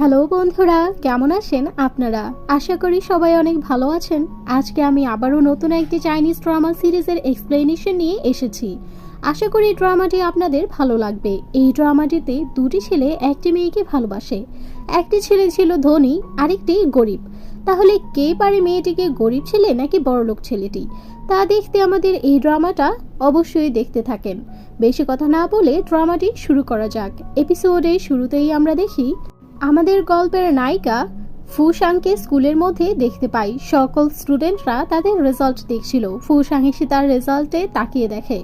Hello বন্ধুরা, কেমন আছেন আপনারা? আশা করি সবাই অনেক ভালো আছেন। আজকে আমি আবারও নতুন একটি চাইনিজ ড্রামা সিরিজের এক্সপ্লেনেশন নিয়ে এসেছি। আশা করি ড্রামাটি আপনাদের ভালো লাগবে। এই ড্রামাটিতে দুটি ছেলে একটি মেয়েকে ভালোবাসে। একটি ছেলে ছিল ধনী, আরেকটি গরিব। তাহলে কে পারে মেয়েটিকে, গরিব ছেলে নাকি বড়লোক ছেলেটি? তা দেখতে আমাদের এই ড্রামাটা অবশ্যই দেখতে থাকেন। বেশি কথা না বলে ড্রামাটি শুরু করা যাক। এপিসোডের শুরুতেই আমরা দেখি আমাদের গল্পের নায়িকা ফুশাংকে স্কুলের মধ্যে দেখতে পাই। সকল স্টুডেন্টরা তাদের রেজাল্ট দেখছিল। ফুশাং এসে তার রেজাল্টে তাকিয়ে দেখে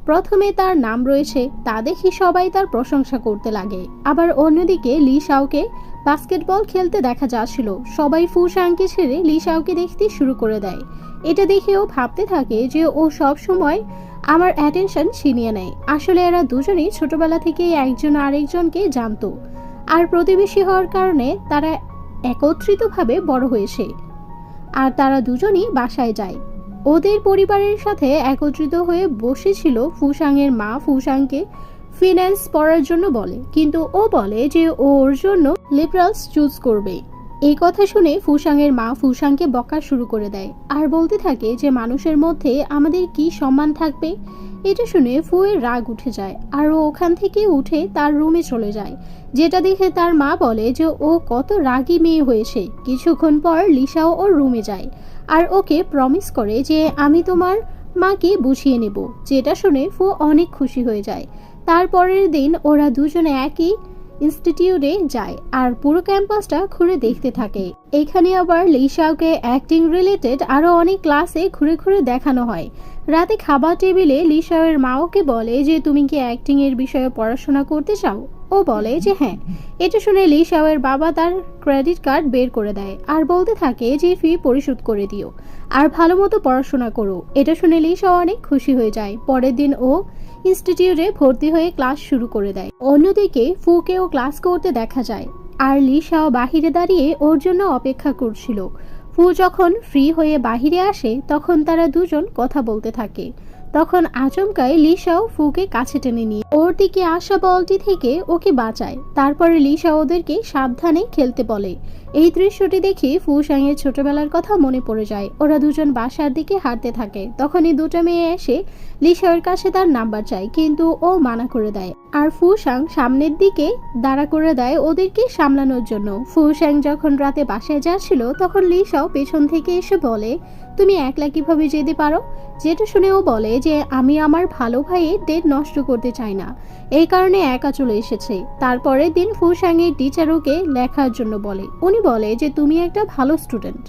প্রথমে তার নাম রয়েছে। তা দেখে সবাই তার প্রশংসা করতে লাগে। আবার অন্যদিকে লি শাওকে বাস্কেটবল খেলতে দেখা যাচ্ছিল। সবাই ফুশাংকে ছেড়ে লি শাওকে দেখতে শুরু করে দেয়। এটা দেখেও ভাবতে থাকে যে ও সব সময় আমার অ্যাটেনশন ছিনিয়ে নেয়। আসলে এরা দুজনেই ছোটবেলা থেকেই একজন আরেকজনকে জানতো, আর প্রতিবেশী হওয়ার কারণে তারা একত্রিতভাবে বড় হয়েছে। আর তারা দুজনই বাসায় যায়। ওদের পরিবারের সাথে একত্রিত হয়ে বসেছিল। ফুশাংয়ের মা ফুশাংকে ফিন্যান্স পড়ার জন্য বলে, কিন্তু ও বলে যে ওর জন্য লিবারালস চুজ করবে। এই কথা শুনে ফুশাংয়ের মা ফুশাংকে বকা শুরু করে দেয় আর বলতে থাকে যে মানুষের মধ্যে আমাদের কি সম্মান থাকবে। এটা শুনে ফুয়ের রাগ উঠে যায় আর ও ওখান থেকে উঠে তার রুমে চলে যায়, যেটা দেখে তার মা বলে যে ও কত রাগী মেয়ে হয়েছে। কিছুক্ষণ পর লিসাও ওর রুমে যায় আর ওকে প্রমিস করে যে আমি তোমার মাকে বুঝিয়ে নেব, যেটা শুনে ফু অনেক খুশি হয়ে যায়। তারপরের দিন ওরা দুজনে একই ইনস্টিটিউটে যায় আর পুরো ক্যাম্পাসটা ঘুরে দেখতে থাকে। এখানে আবার লিসাওকে অ্যাক্টিং রিলেটেড আরো অনেক ক্লাসে ঘুরে ঘুরে দেখানো হয়। রাতে খাবার টেবিলে লিসাওয়ের মা ওকে বলে যে তুমি কি অ্যাক্টিং এর বিষয়ে পড়াশোনা করতে চাও? ও বলে যে হ্যাঁ। এটা শুনে লিসাওয়ের বাবা তার ক্রেডিট কার্ড বের করে দেয় আর বলতে থাকে যে ফি পরিশোধ করে দিও আর ভালো মতো পড়াশোনা করো। এটা শুনে লিসাও অনেক খুশি হয়ে যায়। পরের দিন ও ইনস্টিটিউটে ভর্তি হয়ে ক্লাস শুরু করে দেয়। অন্যদিকে ফুকেও ক্লাস করতে দেখা যায় আর লিসাও বাহিরে দাঁড়িয়ে ওর জন্য অপেক্ষা করছিল। ফু যখন ফ্রি হয়ে বাহিরে আসে তখন তারা দুজন কথা বলতে থাকে। তখন আচমকাই লিসাও ফুকে কাছে টেনে নিয়ে ওর দিকে আসা বলটি থেকে ওকে বাঁচায়। তারপরে লিসা ওদেরকে সাবধানে খেলতে বলে। এই দৃশ্যটি দেখে ফুশাংয়ের ছোটবেলার কথা মনে পড়ে যায়। ওরা দুজন বাসার দিকে হাঁটতে থাকে। তখনই দুটো মেয়ে এসে লিসার কাছে তার নাম্বার চায়, কিন্তু ও মানা করে দেয় আর ফুশাং সামনের দিকে দাঁড়া করে দেয় ওদেরকে সামলানোর জন্য। ফুশাং যখন রাতে বাসায় যাচ্ছিল তখন লিসাও পেছন থেকে এসে বলে তুমি একলা কিভাবে যেতে পারো? যেটা শুনে ও বলে যে আমি আমার ভালো ভাইয়ের ডেট নষ্ট করতে চাই না, এই কারণে একা চলে এসেছে। তারপরের দিন ফুশাংয়ের টিচার ওকে লেখার জন্য বলে। উনি বলে যে তুমি একটা ভালো স্টুডেন্ট,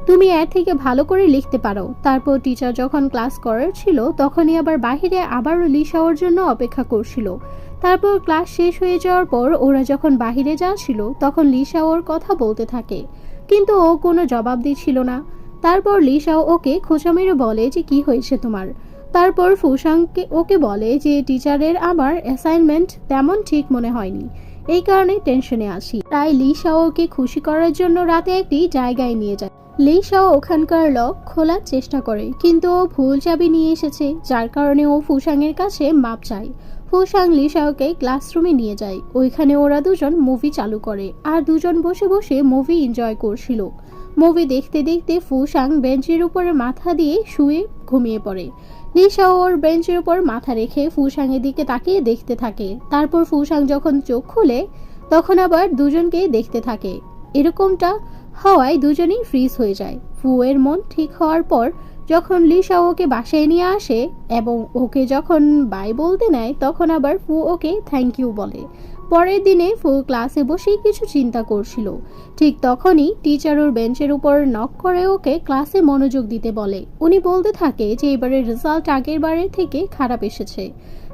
তুমি এর থেকে ভালো করে লিখতে পারো। তারপর টিচার যখন ক্লাস করার ছিল তখনই আবার বাহিরে আবার লিসাওর জন্য অপেক্ষা করছিল। তারপর ক্লাস শেষ হয়ে যাওয়ার পর ওরা যখন বাহিরে যাচ্ছিল তখন লিসাওর কথা বলতে থাকে, কিন্তু ও কোনো জবাব দিচ্ছিল না। তারপর লিসাও ওকে খোঁচা মেরে বলে যে কি হয়েছে তোমার। তারপর ফুশাংকে ওকে বলে যে টিচারের আমার অ্যাসাইনমেন্ট তেমন ঠিক মনে হয়নি, এই কারণে টেনশনে আছি। তাই লিসাও ওকে খুশি করার জন্য রাতে একটি জায়গায় নিয়ে যায়। লিসাও ওখানকার লক খোলার চেষ্টা করে, কিন্তু ও ভুল চাবি নিয়ে এসেছে, যার কারণে ও ফুশাংয়ের কাছে মাপ চায়। ফুশাং লিসাওকে ক্লাসরুমে নিয়ে যায়। ওইখানে ওরা দুজন মুভি চালু করে আর দুজন বসে বসে মুভি এনজয় করছিল। মুভি দেখতে দেখতে ফুশাং বেঞ্চের উপরে মাথা দিয়ে শুয়ে ঘুমিয়ে পড়ে। লিসাও ওর বেঞ্চের উপর মাথা রেখে ফুশাংয়ের দিকে তাকিয়ে দেখতে থাকে। তারপর ফুশাং যখন চোখ খুলে তখন আবার দুজনকে দেখতে থাকে। এরকমটা হওয়ায় দুজনেই ফ্রিজ হয়ে যায়। ফুয়ের মন ঠিক হওয়ার পর যখন লিসাও ওকে বাসায় নিয়ে আসে এবং ওকে যখন বাই বলতে নেয় তখন আবার ফু ওকে থ্যাংক ইউ বলে। পরের দিনে ফু ক্লাসে বসেই কিছু চিন্তা করছিল। ঠিক তখনই টিচার ওর বেঞ্চের উপর নক করে ওকে ক্লাসে মনোযোগ দিতে বলে। উনি বলতে থাকে যে এবারের রেজাল্ট আগের বারের থেকে খারাপ এসেছে।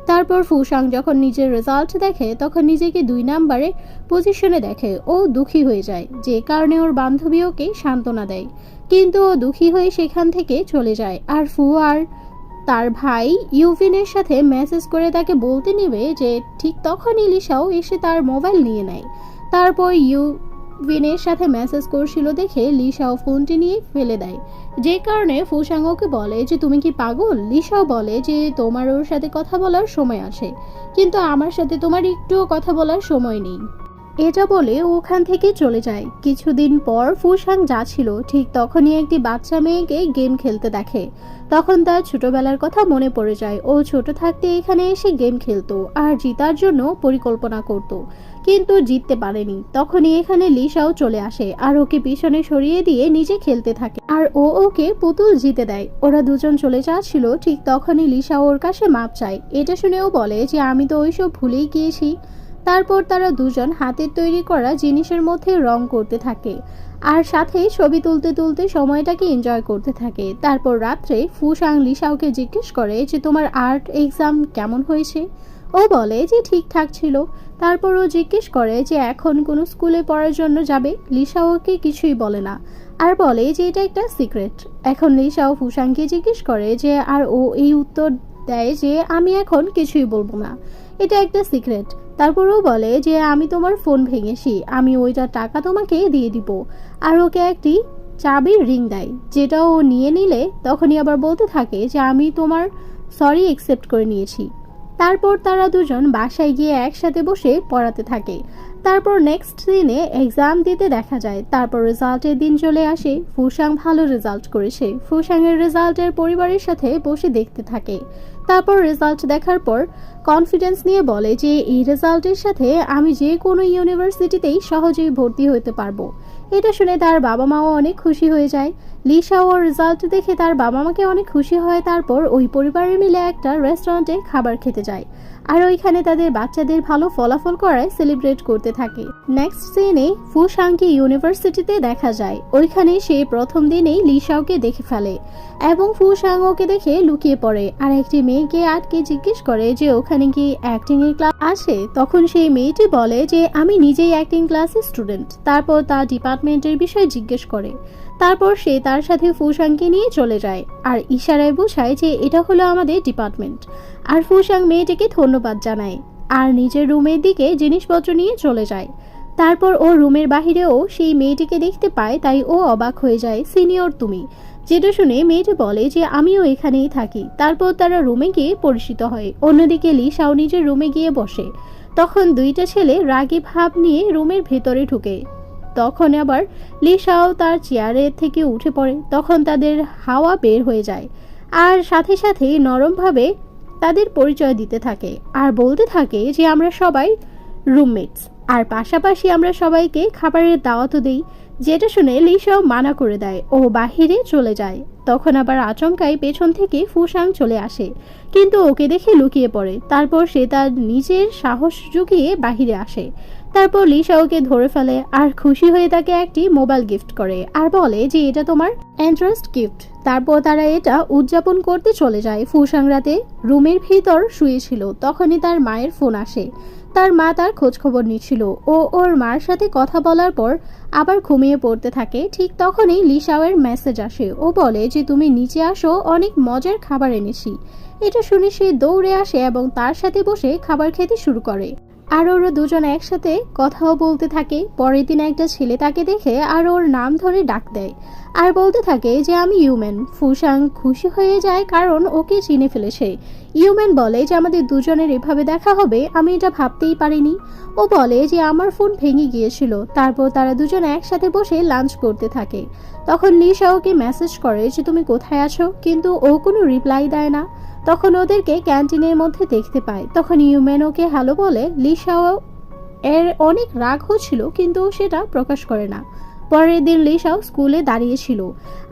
তারপর ফুশাং যখন নিজের রেজাল্ট দেখে তখন নিজেকে 2 নম্বরে পজিশনে দেখে। ও দুঃখী হয়ে যায়, যে কারণে ওর বান্ধবী ওকে সান্ত্বনা দেয়, কিন্তু ও দুঃখী হয়ে সেখান থেকে চলে যায়। আর ফু আর তার ভাই ইউভিনের সাথে মেসেজ করে তাকে বলতে নেবে যে ঠিক তখনই লিসাও এসে তার মোবাইল নিয়ে নেয়। তারপর ইউভিনের সাথে মেসেজ করছিল দেখে লিসাও ফোনটি নিয়ে ফেলে দেয়, যে কারণে ফুশাং ওকে বলে যে তুমি কি পাগল? লিসাও বলে যে তোমার ওর সাথে কথা বলার সময় আছে, কিন্তু আমার সাথে তোমার একটুও কথা বলার সময় নেই। এটা বলে ও ওখান থেকে চলে যায়। কিছুদিন পর ফুসাং যাচ্ছিল, ঠিক তখনই একটি বাচ্চা মেয়েকে গেম খেলতে দেখে। তখন তার ছোটবেলার কথা মনে পড়ে যায়। ও ছোট থাকতে এখানে এসে গেম খেলতো আর জিতার জন্য পরিকল্পনা করত, কিন্তু জিততে পারেনি। তখনই এখানে লিসাও চলে আসে আর ওকে পিছনে সরিয়ে দিয়ে নিজে খেলতে থাকে, আর ও ওকে পুতুল জিতে দেয়। ওরা দুজন চলে যাচ্ছিল, ঠিক তখনই লিসা ওর কাছে মাপ চায়। এটা শুনেও বলে যে আমি তো ওইসব ভুলেই গিয়েছি। তারপর তারা দুজন হাতের তৈরি করা জিনিসের মধ্যে রং করতে থাকে আর সাথে ছবি তুলতে তুলতে সময়টাকে এনজয় করতে থাকে। তারপর রাত্রে ফুসাং লিসাওকে জিজ্ঞেস করে যে তোমার আর্ট এক্সাম কেমন হয়েছে। ও বলে যে ঠিকঠাক ছিল। তারপর ও জিজ্ঞেস করে যে এখন কোনো স্কুলে পড়ার জন্য যাবে। লিসা ওকে কিছুই বলে না আর বলে যে এটা একটা সিক্রেট। এখন লিসাও ফুসাংকে জিজ্ঞেস করে যে, আর ও এই উত্তর দেয় যে আমি এখন কিছুই বলবো না, এটা একটা সিক্রেট। তারপরও বলে যে আমি তোমার ফোন ভেঙেছি, আমি ওইটার টাকা তোমাকে দিয়ে দিব। আর ওকে একটি চাবির রিং দেয়, যেটা ও নিয়ে নিলে তখনই আবার বলতে থাকে যে আমি তোমার সরি অ্যাকসেপ্ট করে নিয়েছি। তারপর তারা দুজন বাসায় গিয়ে একসাথে বসে পড়াতে থাকে। তারপর নেক্সট দিনে এক্সাম দিতে দেখা যায়। তারপর রেজাল্টের দিন চলে আসে। ফুসাং ভালো রেজাল্ট করেছে। ফুসাং এর রেজাল্টের পরিবারের সাথে বসে দেখতে থাকে। তারপর রেজাল্ট দেখার পর কনফিডেন্স নিয়ে বলে যে এই রেজাল্টের সাথে আমি যে কোনো ইউনিভার্সিটিতেই সহজেই ভর্তি হতে পারবো। এটা শুনে তার বাবা মাও অনেক খুশি হয়ে যায়। লিসা ওর রেজাল্ট দেখে তার বাবা মাকে অনেক খুশি হয়। তারপর ওই পরিবারে মিলে একটা রেস্টুরেন্টে খাবার খেতে যায় আর ওইখানে তাদের বাচ্চাদের ভালো ফলাফল করায় সেলিব্রেট করতে থাকে। নেক্সট সিনে ফুসাংকে ইউনিভার্সিটিতে দেখা যায়। ওইখানে সে প্রথম দিনেই লিসাওকে দেখে ফেলে এবং ফুসাং ওকে দেখে লুকিয়ে পড়ে আর একটি মেয়েকে আটকে জিজ্ঞেস করে যে ওখানে কি অ্যাক্টিং এর ক্লাস আছে। তখন সেই মেয়েটি বলে যে আমি নিজেই অ্যাক্টিং ক্লাসের স্টুডেন্ট। তারপর তার ডিপার্টমেন্টের বিষয়ে জিজ্ঞেস করে। তারপর সে তার সাথে ফুসাংকে নিয়ে চলে যায় আর ইশারায় বোঝায় যে এটা হলো আমাদের ডিপার্টমেন্ট। আর ফুসাং মেয়েটিকে ধন্যবাদ জানায় আর নিজের রুমের দিকে জিনিসপত্র নিয়ে চলে যায়। তারপর ও রুমের বাহিরেও সেই মেয়েটিকে দেখতে পায়, তাই ও অবাক হয়ে যায়। সিনিয়র তুমি, যেটা শুনে মেয়েটি বলে যে আমিও এখানেই থাকি। তারপর তারা রুমে গিয়ে পরিচিত হয়। অন্যদিকে লিসাও নিজের রুমে গিয়ে বসে। তখন দুইটা ছেলে রাগী ভাব নিয়ে রুমের ভেতরে ঢুকে। তখন আবার লিসাও তার চেয়ারের থেকে উঠে পড়ে। তখন তাদের হাওয়া বের হয়ে যায় আর সাথে সাথেই নরমভাবে তাদের পরিচয় দিতে থাকে আর বলতে থাকে যে আমরা সবাই রুমমেটস আর পাশাপাশি আমরা সবাইকে খাবারের দাওয়াতও দিই। যেটা শুনে লিসাও মানা করে দেয় ও বাহিরে চলে যায়। তখন আবার আচমকাই পেছন থেকে ফুসাং চলে আসে, কিন্তু ওকে দেখে লুকিয়ে পড়ে। তারপর সে তার নিজের সাহস জুগিয়ে বাহিরে আসে। তারপর লিসা ওকে ধরে ফেলে আর খুশি হয়ে তাকে একটি মোবাইল গিফট করে আর বলে যে এটা তোমার এন্ট্রান্স গিফট। তারপর তারা এটা উদযাপন করতে চলে যায়। ফুসাং রাতে রুমের ভিতর শুয়েছিল। তখনই তার মায়ের ফোন আসে। তার মা তার খোঁজ খবর নিচ্ছিল। ও ওর মার সাথে কথা বলার পর আবার ঘুমিয়ে পড়তে থাকে। ঠিক তখনই লিসাওয়ের মেসেজ আসে। ও বলে যে তুমি নিচে আসো, অনেক মজার খাবার এনেছি। এটা শুনে সে দৌড়ে আসে এবং তার সাথে বসে খাবার খেতে শুরু করে আর ওরা দুজন একসাথে কথাও বলতে থাকে। পরের দিন একটা ছেলে তাকে দেখে আর ওর নাম ধরে ডাক দেয় আর বলতে থাকে যে আমি ইউম্যান। ফুসাং খুশি হয়ে যায় কারণ ওকে চিনে ফেলেছে। ইউম্যান বলে যে আমাদের দুজনের এভাবে দেখা হবে আমি এটা ভাবতেই পারিনি। ও বলে যে আমার ফোন ভেঙে গিয়েছিল। তারপর তারা দুজন একসাথে বসে লাঞ্চ করতে থাকে। তখন লিসা ওকে মেসেজ করে যে তুমি কোথায় আছো, কিন্তু ও কোনো রিপ্লাই দেয় না। তখন ওদেরকে ক্যান্টিনের মধ্যে দেখতে পায়। তখন ইউম্যান ওকে হ্যালো বলে। লিসাও এর অনেক রাগ হচ্ছিল, কিন্তু সেটা প্রকাশ করে না। পরের দিন লিসাও স্কুলে দাঁড়িয়েছিল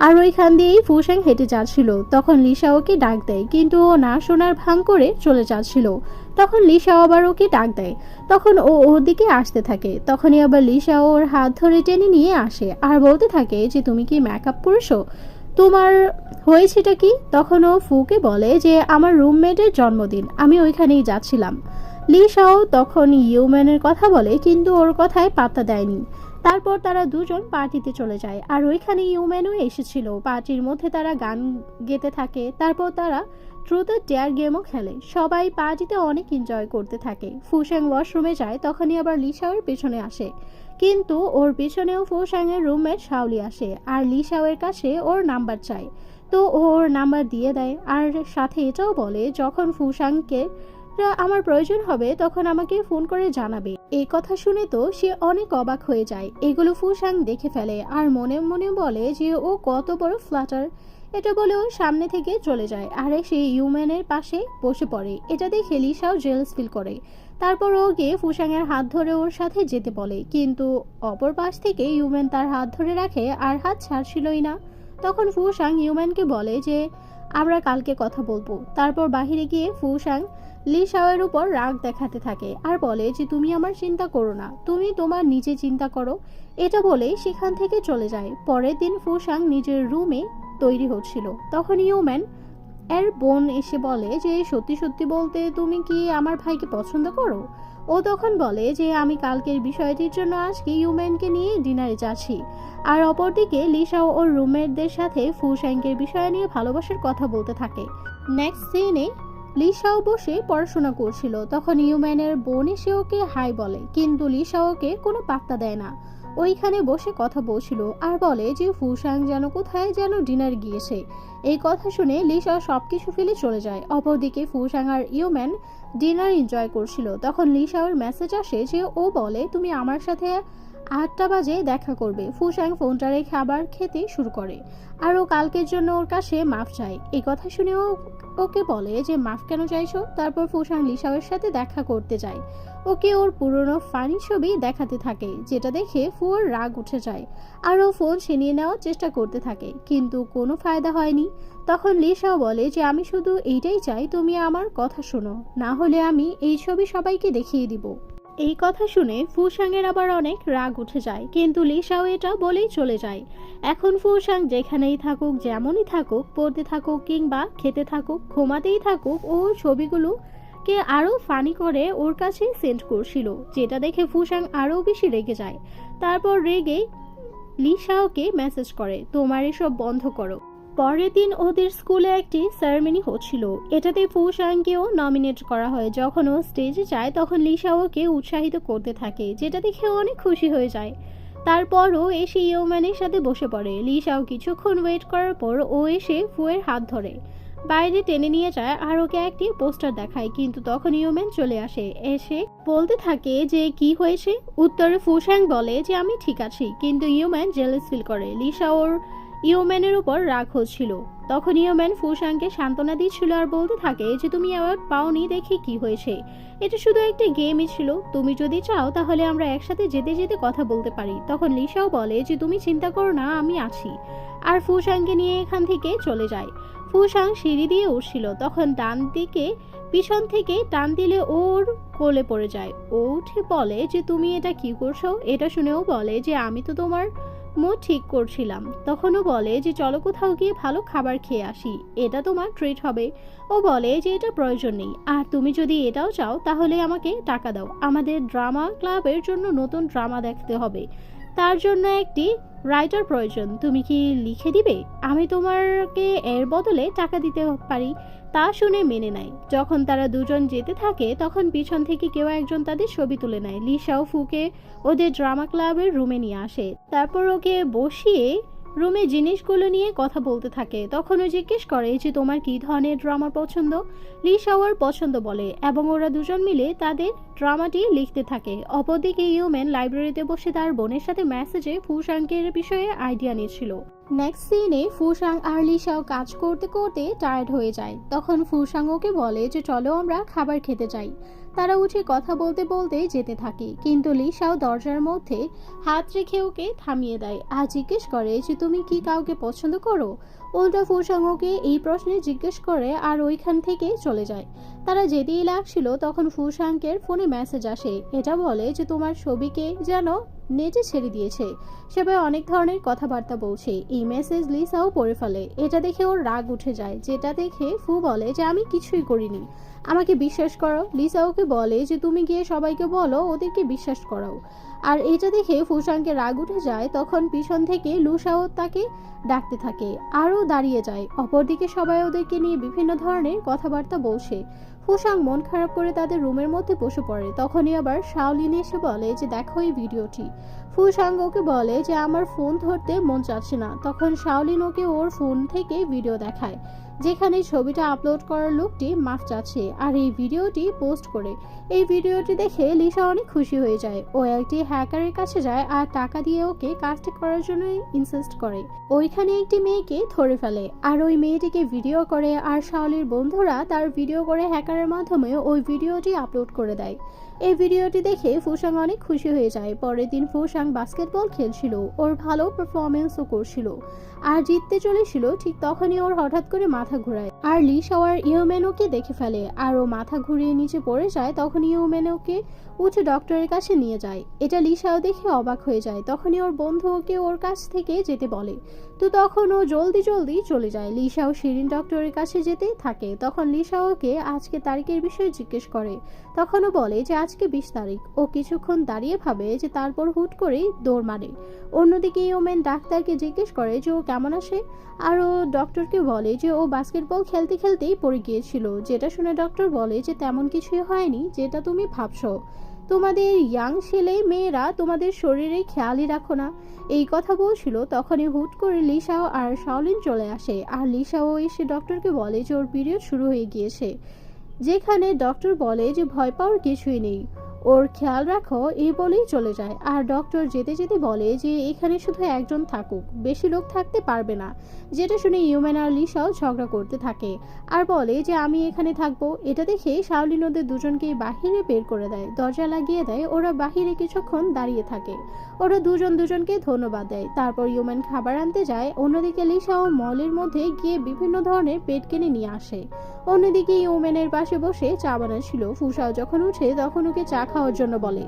আর ওইখান দিয়েই ফুসাং হেঁটে যাচ্ছিল। তখন লিসা ওকে ডাক দেয়, কিন্তু ও না শোনার ভান করে চলে যাচ্ছিল। তখন লিসা আবার ওকে ডাক দেয়। তখন ও ওর দিকে আসতে থাকে। তখনই আবার লিসা ওর হাত ধরে টেনে নিয়ে আসে আর বলতে থাকে যে তুমি কি মেকআপ করেছো, তোমার হয়েছেটা কি। তখন ও ফুকে বলে যে আমার রুমমেটের জন্মদিন, আমি ওইখানেই যাচ্ছিলাম। লিসাও তখন ইউম্যানের কথা বলে, কিন্তু ওর কথায় পাত্তা দেয়নি। তারপর তারা দুজন পার্টিতে চলে যায় আর ওইখানে ইউম্যানও এসেছিল। পার্টির মধ্যে তারা গান গেতে থাকে। তারপর তারা ট্রুথ অর ডেয়ার গেমও খেলে। সবাই পার্টিতে অনেক এনজয় করতে থাকে। ফুসাং ওয়াশরুমে যায়, তখনই আবার লিসাওয়ের পেছনে আসে, কিন্তু ওর পেছনেও ফুসাং এর রুমমেট শাওলি আসে আর লিসাওয়ের কাছে ওর নাম্বার চায়। তো ওর নাম্বার দিয়ে দেয় আর সাথে এটাও বলে যখন ফুসাংকে আমার প্রয়োজন হবে তখন আমাকে ফোন করে জানাবে। এই কথা শুনে তো সে অনেক অবাক হয়ে যায়। এগুলো ফুসাং দেখে ফেলে আর মনে মনে বলে যে ও কত বড় ফ্ল্যাটার। এটা বলে ও সামনে থেকে চলে যায় আর সে ইউম্যানের পাশে বসে পড়ে। এটা দেখে লিসাও জেলাস ফিল করে। তারপর ও গিয়ে ফুসাংয়ের হাত ধরে ওর সাথে যেতে বলে, কিন্তু অপর পাশ থেকে ইউম্যান তার হাত ধরে রাখে আর হাত ছাড়ছিলই না। তখন ফুসাং ইউম্যানকে বলে যে আমরা কালকে কথা বলবো। তারপর বাহিরে গিয়ে ফুসাং লিসাওয়ের উপর রাগ দেখাতে থাকে আর বলে যে তুমি আমার চিন্তা করো না, তুমি তোমার নিজে চিন্তা করো। এটা বলে সেখান থেকে চলে যায়। পরের দিন ফুসাং নিজের রুমে তৈরি হচ্ছিল, তখন ইউম্যান এর বোন এসে বলে যে সত্যি সত্যি বলতে তুমি কি আমার ভাইকে পছন্দ করো? ও তখন বলে যে আমি কালকের বিষয়টির জন্য আজকে ইউম্যানকে নিয়ে ডিনারে যাচ্ছি। আর অপরদিকে লিসাও ওর রুমমেটদের সাথে ফুসাংয়ের বিষয় নিয়ে ভালোবাসার কথা বলতে থাকে। নেক্সট সিনে লিসাও বসে পড়াশোনা করছিল, তখন ইউম্যানের বোন এসে ওকে হাই বলে, কিন্তু লিসাও ওকে কোনো পাত্তা দেয় না। ওইখানে বসে কথা বলছিল আর বলে যে ফুসাং যেন কোথায় যেন ডিনার গিয়েছে। এই কথা শুনে লিসা সবকিছু ফেলে চলে যায়। অপরদিকে ফুসাং আর ইউম্যান ডিনার এনজয় করছিল, তখন লিসাওর মেসেজ আসে যে ও বলে তুমি আমার সাথে 8টা বাজে দেখা করবে। ফুসাং ফোনটা রেখে আবার খেতে শুরু করে আর ও কালকের জন্য ওর কাছে মাফ চায়। এই কথা শুনে ও ওকে বলে যে মাফ কেন চাইছো? তারপর ফুসাং লিসাওয়ের সাথে দেখা করতে যায়। ওকে ওর পুরনো ফানি ছবি দেখাতে থাকে, যেটা দেখে ফুয়ার রাগ উঠে যায় আর ও ফোন ছিনিয়ে নেওয়ার চেষ্টা করতে থাকে, কিন্তু কোনো ফায়দা হয়নি। তখন লিসাও বলে যে আমি শুধু এইটাই চাই তুমি আমার কথা শোনো, না হলে আমি এই ছবি সবাইকে দেখিয়ে দিব। এই কথা শুনে ফুসাংয়ের আবার অনেক রাগ উঠে যায়, কিন্তু লিসাও এটা বলেই চলে যায়। এখন ফুসাং যেখানেই থাকুক, যেমনই থাকুক, পড়তে থাকুক কিংবা খেতে থাকুক, ঘুমাতেই থাকুক, ও ছবিগুলো কে আরো ফানি করে ওর কাছে সেন্ড করছিল, যেটা দেখে ফুসাং আরো বেশি রেগে যায়। তারপর রেগে লিসাওকে মেসেজ করে তোমার এসব বন্ধ করো। পরের দিন ওদের স্কুলে একটি সেরেমনি হচ্ছিল, এটাতে ফুসাংকেও নমিনেট করা হয়। যখন ও স্টেজে যায় তখন লিসাওকে উৎসাহিত করতে থাকে, যেটা দেখে অনেক খুশি হয়ে যায়। তারপরও এসে ইউম্যানের সাথে বসে পড়ে। লিসাও কিছুক্ষণ ওয়েট করার পর ও এসে ফুয়ের হাত ধরে বাইরে টেনে নিয়ে যায় আর ওকে একটি পোস্টার দেখায়, কিন্তু তখন ইউম্যান চলে আসে। এসে বলতে থাকে যে কি হয়েছে। উত্তরে ফুসাং বলে যে আমি ঠিক আছি, কিন্তু ইউম্যান জেলাস ফিল করে। লিসা ওর ইউম্যানের উপর রাগ হচ্ছিল। তখন ইউম্যান ফুসাংকে সান্ত্বনা দিচ্ছিল আর বলতে থাকে যে তুমি অ্যাওয়ার্ড পাওনি দেখে কি হয়েছে, এটা শুধু একটা গেমই ছিল, তুমি যদি চাও তাহলে আমরা একসাথে যেতে যেতে কথা বলতে পারি। তখন লিসাও বলে যে তুমি চিন্তা করো না, আমি আছি, আর ফুসাংকে নিয়ে এখান থেকে চলে যায়। ফুসাং সিঁড়ি দিয়ে উঠছিল, তখন ডান দিকে পিছন থেকে টান দিলে ওর কোলে পড়ে যায়। ও উঠে বলে যে তুমি এটা কি করছো? এটা শুনেও বলে যে আমি তো তোমার মুড ঠিক করছিলাম। তখনও বলে যে চলো কোথাও গিয়ে ভালো খাবার খেয়ে আসি, এটা তোমার ট্রিট হবে। ও বলে যে এটা প্রয়োজন নেই, আর তুমি যদি এটাও চাও তাহলে আমাকে টাকা দাও, আমাদের ড্রামা ক্লাবের জন্য নতুন ড্রামা দেখতে হবে, তার জন্য একটি রাইটার প্রয়োজন, তুমি কি লিখে দিবে? আমি তোমাকে এর বদলে টাকা দিতে পারি। তা শুনে মেনে নেয়। যখন তারা দুজন যেতে থাকে তখন পিছন থেকে কেউ একজন তাদের ছবি তুলে নেয়। লিসাও ফুকে ওদের ড্রামা ক্লাবের রুমে নিয়ে আসে, তারপর ওকে বসিয়ে রুমে জিনিসগুলো নিয়ে কথা বলতে থাকে। তখন ও জিজ্ঞেস করে যে তোমার কি ধরনের ড্রামা পছন্দ? লিসাও ওর পছন্দ বলে এবং ওরা দুজন মিলে তাদের ড্রামাটি লিখতে থাকে। অপরদিকে ইউম্যান লাইব্রেরিতে বসে তার বোনের সাথে মেসেজে ফুসাংকের বিষয়ে আইডিয়া নিচ্ছিল। নেক্সট সিনে ফুসাং আর লিসাও কাজ করতে করতে টায়ার্ড হয়ে যায়। তখন ফুসাং ওকে বলে যে চলো আমরা খাবার খেতে যাই। তারা উঠে কথা বলতে বলতে যেতে থাকে, কিন্তু লিসাও দরজার মধ্যে হাত রেখে ওকে থামিয়ে দেয় আর জিজ্ঞেস করে যে তুমি কি কাউকে পছন্দ করো? উল্টা ফুসাং ওকে এই প্রশ্নে জিজ্ঞেস করে আর ওইখান থেকে চলে যায়। তারা যেতেই লাগছিল তখন ফুসাংকের ফোনে মেসেজ আসে, এটা বলে যে তোমার ছবিকে যেন নেটে ছেড়ে দিয়েছে, সবাই অনেক ধরনের কথাবার্তা বলছে। এই মেসেজ লিসাও পড়ে ফেলে। এটা দেখে ওর রাগ উঠে যায়, যেটা দেখে ফু বলে যে আমি কিছুই করিনি, আমাকে বিশ্বাস করো। লিসা ওকে বলে যে তুমি গিয়ে সবাইকে বলো ওদেরকে বিশ্বাস করাও। আর এটা দেখে ফুসাংকে রাগ উঠে যায়। তখন পিছন থেকে লুসাও তাকে ডাকতে থাকে, আরও দাঁড়িয়ে যায়। অপরদিকে সবাই ওদেরকে নিয়ে বিভিন্ন ধরনের কথাবার্তা বলছে। ফুসাং মন খারাপ করে তাদের রুমের মধ্যে বসে পড়ে। তখনই আবার শাওলিন এসে বলে যে দেখো এই ভিডিওটি। ফুসাং ওকে বলে যে আমার ফোন ধরতে মন চাচ্ছে না। তখন শাওলিন ওকে ওর ফোন থেকে ভিডিও দেখায় যেখানে ছবিটা আপলোড করার লোকটি মাফ চাচ্ছে আর এই ভিডিওটি পোস্ট করে। এই ভিডিওটি দেখে লিসা অনেক খুশি হয়ে যায়। ও একটি হ্যাকারের কাছে যায় আর টাকা দিয়ে ওকে কাজটি করার জন্য ইনসিস্ট করে। ওইখানে একটি মেয়েকে ধরে ফেলে আর ওই মেয়েটিকে ভিডিও করে আর শাওলির বন্ধুরা তার ভিডিও করে হ্যাকারের মাধ্যমে ওই ভিডিওটি আপলোড করে দেয়। এই ভিডিওটি দেখে ফুসাং অনেক খুশি হয়ে যায়। পরের দিন ফুসাং বাস্কেটবল খেলছিল, ওর ভালো পারফরমেন্সও করছিল আর জিততে চলেছিল। ঠিক তখনই ওর হঠাৎ করে মাথা ঘোরায় আর লিসা আর ইউমেন ওকে দেখে ফেলে আর ও মাথা ঘুরিয়ে নিচে পড়ে যায়। তখন ইউমেন ওকে উঠে ডক্টরের কাছে নিয়ে যায়। এটা লিসাও দেখে অবাক হয়ে যায়। তখনই ওর বন্ধু ওকে ওর কাছ থেকে যেতে বলে, তো তখন ও জলদি জলদি চলে যায়। লিসাও শিরিন ডক্টরের কাছে যেতে থাকে। তখন লিসা ওকে আজকে তারিখের বিষয়ে জিজ্ঞেস করে। তখন ও বলে যে আজকে 20 তারিখ। ও কিছুক্ষণ দাঁড়িয়ে ভাবে যে তারপর হুট করেই দৌড় মারে। অন্যদিকে ইউমেন ডাক্তারকে জিজ্ঞেস করে যে ও কেমন আছে আর ও ডক্টরকে বলে যে ও বাস্কেটবল খেলতে খেলতেই পড়ে গিয়েছিল। যেটা শুনে ডক্টর বলে যে তেমন কিছুই হয়নি যেটা তুমি ভাবছো। তোমাদের ইয়াং ছেলে মেয়েরা তোমাদের শরীরে খেয়ালই রাখো না। এই কথা বলছিল তখনই হুট করে লিসাও আর শাওলিন চলে আসে আর লিসাও এসে ডক্টরকে বলে যে ওর পিরিয়ড শুরু হয়ে গিয়েছে। যেখানে ডক্টর বলে যে ভয় পাওয়ার কিছুই নেই, ওর খেয়াল রাখো এই বলেই চলে যায়। আর ডক্টর যেতে যেতে বলে যে এখানে শুধু একজন থাকুক, বেশি লোক থাকতে পারবে না। যেটা শুনে ইউম্যান আর লিসাও ঝগড়া করতে থাকে আর বলে যে আমি এখানে থাকবো। এটা দেখে শাওলিন ওদের দুজনকেই বাহিরে বের করে দেয়, দরজা লাগিয়ে দেয়। ওরা বাহিরে কিছুক্ষণ দাঁড়িয়ে থাকে। ওরা দুজন দুজনকে ধন্যবাদ দেয়। তারপর ইউম্যান খাবার আনতে যায়। অন্যদিকে লিসাও মলের মধ্যে গিয়ে বিভিন্ন ধরনের পেট কিনে নিয়ে আসে। অন্যদিকে ইউম্যানের পাশে বসে চা বানাচ্ছিল। ফুসাও যখন উঠে তখন ওকে চা খাওয়ার জন্য বলে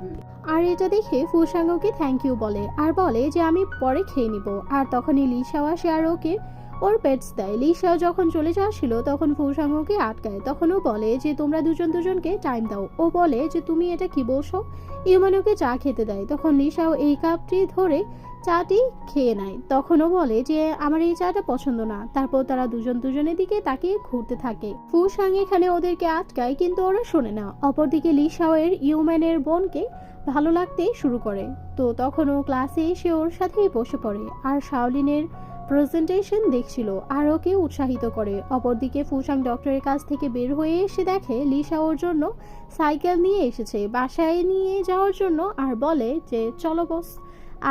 আর এটা দেখে ফুসাং ওকে থ্যাংক ইউ বলে আর বলে যে আমি পরে খেয়ে নিব। আর তখনই লিসাও আসে আর ওকে ওর পেটস দেয়। লিসা যখন চলে যাচ্ছিল তখন ফুসাং ওকে আটকায়। তখন ও বলে যে তোমরা দুজন দুজনকে টাইম দাও। ও বলে যে তুমি এটা কি বলছো। ইউম্যান ওকে চা খেতে দেয়। তখন লিসাও এই কাপটি ধরে চাটি খেয়ে নেয়। তখনও বলে যে আমার এই চাটা পছন্দ না। তারপর তারা দুজন দুজনের দিকে তাকিয়ে ঘুরতে থাকে। ফুসাং এখানে ওদেরকে আটকায় কিন্তু ওরা শোনে না। অপরদিকে লিসাও এর ইউম্যানের বোনকে ভালো লাগতে শুরু করে। তো তখন ও ক্লাসে এসে ওর সাথেই বসে পড়ে আর শাওলিনের প্রেজেন্টেশন দেখছিল আর ওকে উৎসাহিত করে। অপরদিকে ফুসাং ডক্টরের কাছ থেকে বের হয়ে এসে দেখে লিসা ওর জন্য সাইকেল নিয়ে এসেছে বাসায় নিয়ে যাওয়ার জন্য আর বলে যে চলো বস।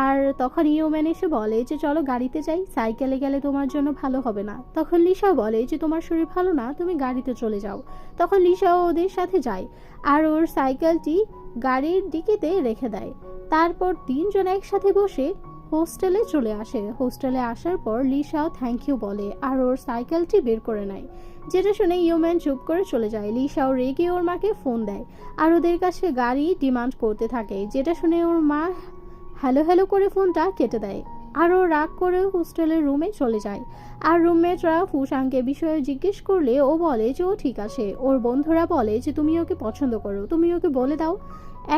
আর তখন ইউম্যান এসে বলে যে চলো গাড়িতে যাই, সাইকেলে গেলে তোমার জন্য ভালো হবে না। তখন লিসাও বলে যে তোমার শরীর ভালো না, তুমি গাড়িতে চলে যাও। তখন লিসাও ওদের সাথে যায় আর ওর সাইকেলটি গাড়ির ডিকিতে রেখে দেয়। তারপর তিনজন একসাথে বসে হোস্টেলে চলে আসে। হোস্টেলে আসার পর লিসাও থ্যাংক ইউ বলে আর ওর সাইকেলটি বের করে নেয়। যেটা শুনে ইউম্যান চুপ করে চলে যায়। লিসাও রেগে ওর মাকে ফোন দেয় আর ওদের কাছে গাড়ি ডিমান্ড করতে থাকে। যেটা শুনে ওর মা হ্যালো হ্যালো করে ফোনটা কেটে দেয় আর ও রাগ করে হোস্টেলের রুমে চলে যায়। আর রুমমেটরা ফুসাংকে বিষয়ে জিজ্ঞেস করলে ও বলে যে ও ঠিক আছে। ওর বন্ধুরা বলে যে তুমি ওকে পছন্দ করো, তুমি ওকে বলে দাও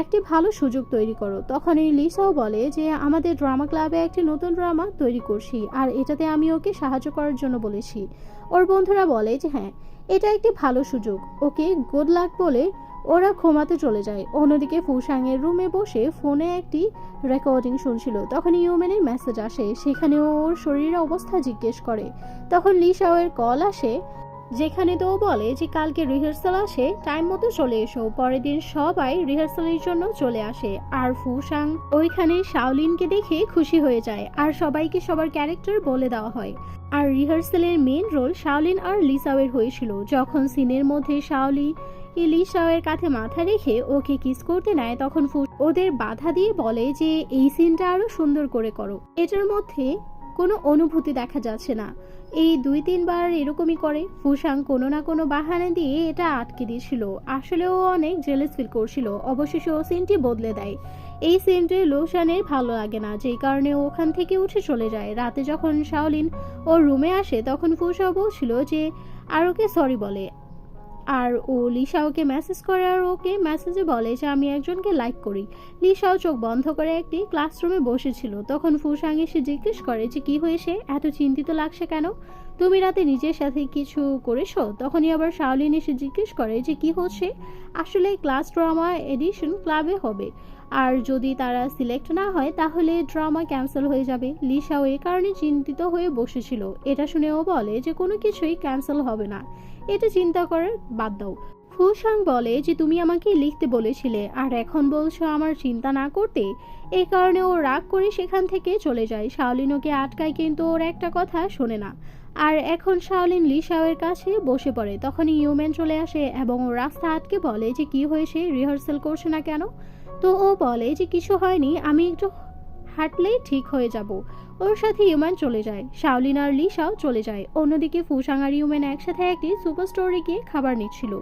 একটি ভালো সুযোগ তৈরি করো। তখন এই লিসাও বলে যে আমাদের ড্রামা ক্লাবে একটি নতুন ড্রামা তৈরি করছি আর এটাতে আমি ওকে সাহায্য করার জন্য বলেছি। ওর বন্ধুরা বলে যে হ্যাঁ এটা একটি ভালো সুযোগ, ওকে গুড লাক বলে ওরা ঘুমাতে চলে যায়। অন্যদিকে ফুসাং এর রুমে বসে ফোনে একটি রেকর্ডিং শুনছিল। তখন ইউম্যানের মেসেজ আসে, সেখানে ওর শরীরের অবস্থা জিজ্ঞেস করে। তখন লিসাও এর কল আসে যেখানে তো বলে যে কালকে রিহার্সাল আসে, টাইম মতো চলে এসো। পরের দিন সবাই রিহার্সালের জন্য চলে আসে আর ফুসাং ওইখানে শাওলিনকে দেখে খুশি হয়ে যায় আর সবাইকে সবার ক্যারেক্টার বলে দেওয়া হয়। আর রিহার্সালের মেন রোল শাওলিন আর লিসাওয়ের হয়েছিল। যখন সিনের মধ্যে শাওলি লিসাওয়ের কাঁধে মাথা রেখে ওকে কিস করতে নেয় তখন ওদের বাধা দিয়ে বলে যে এই সিনটা আরো সুন্দর করে করো, এটার মধ্যে কোনো অনুভূতি দেখা যাচ্ছে না। এই 2-3 বার এরকমই করে। ফুসাং কোনো না কোনো বাহানা দিয়ে এটা আটকে দিয়েছিল। আসলে ও অনেক জেলাস ফিল করছিল। অবশেষে ও সিনটি বদলে দেয়। এই সিনটি লোশানের ভালো লাগে না, যেই কারণে ও ওখান থেকে উঠে চলে যায়। রাতে যখন শাওলিন ওর রুমে আসে তখন ফুসাও বলছিল যে আর ওকে সরি বলে আর ও লিসাওকে মেসেজ করে আর ওকে মেসেজে বলে যে আমি একজনকে লাইক করি। লিসাও চোখ বন্ধ করে একটি ক্লাসরুমে বসেছিল। তখন ফুসাং এসে জিজ্ঞেস করে যে কি হয়েছে, এত চিন্তিত লাগছে কেন, তুমি রাতে নিজের সাথে কিছু করেছো? তখনই আবার শাওলিন এসে জিজ্ঞেস করে যে কি হচ্ছে। আসলে ক্লাস ড্রামা এডিশন ক্লাবে হবে, আর যদি তারা সিলেক্ট না হয় তাহলে ড্রামা ক্যান্সেল হয়ে যাবে। লিসাও এই কারণে চিন্তিত হয়ে বসেছিল। এটা শুনে ও বলে যে কোনো কিছুই ক্যান্সেল হবে না, এটা চিন্তা করে বাদ দাও। ফুসাং বলে যে তুমি আমাকে লিখতে বলেছিলে আর এখন বলছো আমার চিন্তা না করতে। এই কারণে ও রাগ করে সেখান থেকে চলে যায়। শাওলিন ওকে আটকায় কিন্তু ওর একটা কথা শোনে না। আর এখন শাওলিন লিসাওয়ের কাছে বসে পড়ে। তখনই ইউম্যান চলে আসে এবং ও রাস্তা আটকে বলে যে কি হয়েছে, রিহার্সাল করছে না কেন? তো ও বলে যে কিছু হয়নি, আমি একটু হাঁটলেই ঠিক হয়ে যাব। ওর সাথে ইউম্যান চলে যায়। শাওলিন আর লিসাও চলে যায়। অন্যদিকে ফুসাং আর ইউম্যান একসাথে একটি সুপার স্টোরে গিয়ে খাবার নিচ্ছিল।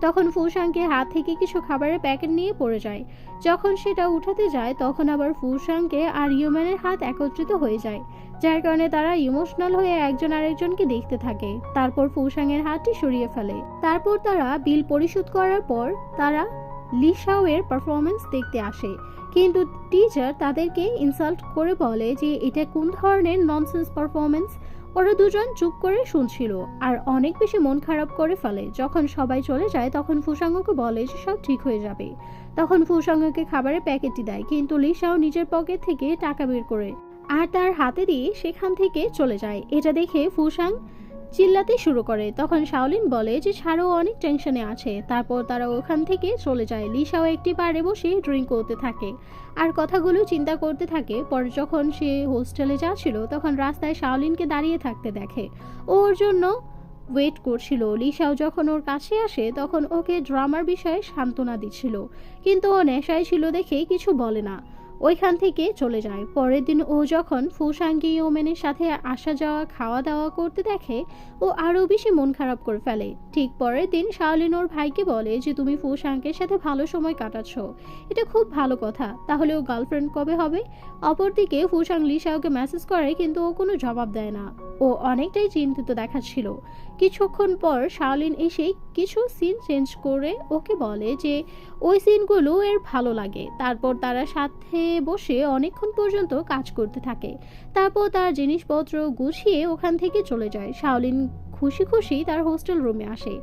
তখন ফুসাংকে হাত থেকে কিছু খাবারের প্যাকেট নিয়ে পড়ে যায়। যখন সেটা উঠাতে যায় তখন আবার ফুসাংকে আর ইউম্যানের হাত একত্রিত হয়ে যায়, যার কারণে তারা ইমোশনাল হয়ে একজন আরেকজনকে দেখতে থাকে। তারপর ফুসাংয়ের হাতটি সরিয়ে ফেলে। তারপর তারা বিল পরিশোধ করার পর তারা লিসাওয়ের পারফরমেন্স দেখতে আসে, কিন্তু টিচার তাদেরকে ইনসাল্ট করে বলে যে এটা কোন ধরনের ননসেন্স পারফরমেন্স। ওরা দুজন চুপ করে শুনছিল আর অনেক বেশি মন খারাপ করে ফেলে। যখন সবাই চলে যায় তখন ফুসাঙ্গকে বলে যে সব ঠিক হয়ে যাবে। তখন ফুসাঙ্গকে খাবারের প্যাকেটটি দেয়, কিন্তু লিসাও নিজের পকেট থেকে টাকা বের করে আর তার হাতে দিয়ে সেখান থেকে চলে যায়। এটা দেখে ফুসাং চিল্লাতে শুরু করে। তখন শাওলিন বলে যে ছাড়ো, অনেক টেনশনে আছে। তারপর তারা ওখান থেকে চলে যায়। লিসাও একটি বারে বসে ড্রিঙ্ক করতে থাকে আর কথাগুলো চিন্তা করতে থাকে। পরে যখন সে হোস্টেলে যাচ্ছিল তখন রাস্তায় শাওলিনকে দাঁড়িয়ে থাকতে দেখে। ওর জন্য ওয়েট করছিল। লিসাও যখন ওর কাছে আসে তখন ওকে ড্রামার বিষয়ে সান্ত্বনা দিচ্ছিল, কিন্তু ও নেশায় ছিল দেখে কিছু বলে না, ওইখান থেকে চলে যায়। পরের দিন ও যখন ফুসাংকে ইউম্যানের সাথে আসা যাওয়া খাওয়া দাওয়া করতে দেখে ও আরও বেশি মন খারাপ করে ফেলে। ঠিক পরের দিন শাওলিন ওর ভাইকে বলে যে তুমি ফুসাংকের সাথে ভালো সময় কাটাচ্ছ, এটা খুব ভালো কথা, তাহলে ও গার্লফ্রেন্ড কবে হবে? অপরদিকে ফুসাং লিসাওকে মেসেজ করে কিন্তু ও কোনো জবাব দেয় না। ও অনেকটাই চিন্তিত দেখাচ্ছিল। কিছুক্ষণ পর শাওলিন এসে কিছু সিন চেঞ্জ করে ওকে বলে যে ওই সিনগুলো এর ভালো লাগে। তারপর তারা সাথে বসে অনেকক্ষণ পর্যন্ত কাজ করতে থাকে। তারপর তার জিনিসপত্র গুছিয়ে ওখান থেকে চলে যায়। শাওলিন খুশি খুশি তার হোস্টেল রুমে আসে।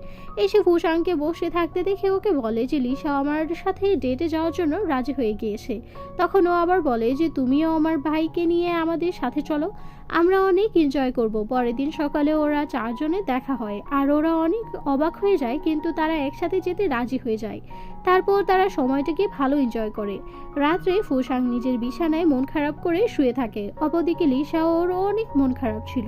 এসে ফুসাংকে বসে থাকতে দেখে ওকে বলে যে লিসা আমার সাথে ডেটে যাওয়ার জন্য রাজি হয়ে গিয়েছে। তখন ও আবার বলে যে তুমিও আমার ভাইকে নিয়ে আমাদের সাথে চলো, আমরা অনেক এনজয় করব। পরের দিন সকালে ওরা চারজনে দেখা হয় আর ওরা অনেক অবাক হয়ে যায়, কিন্তু তারা একসাথে যেতে রাজি হয়ে যায়। তারপর তারা সময়টাকে ভালো এনজয় করে। রাত্রে ফুসাং নিজের বিছানায় মন খারাপ করে শুয়ে থাকে। অপরদিকে লিসা ওর অনেক মন খারাপ ছিল।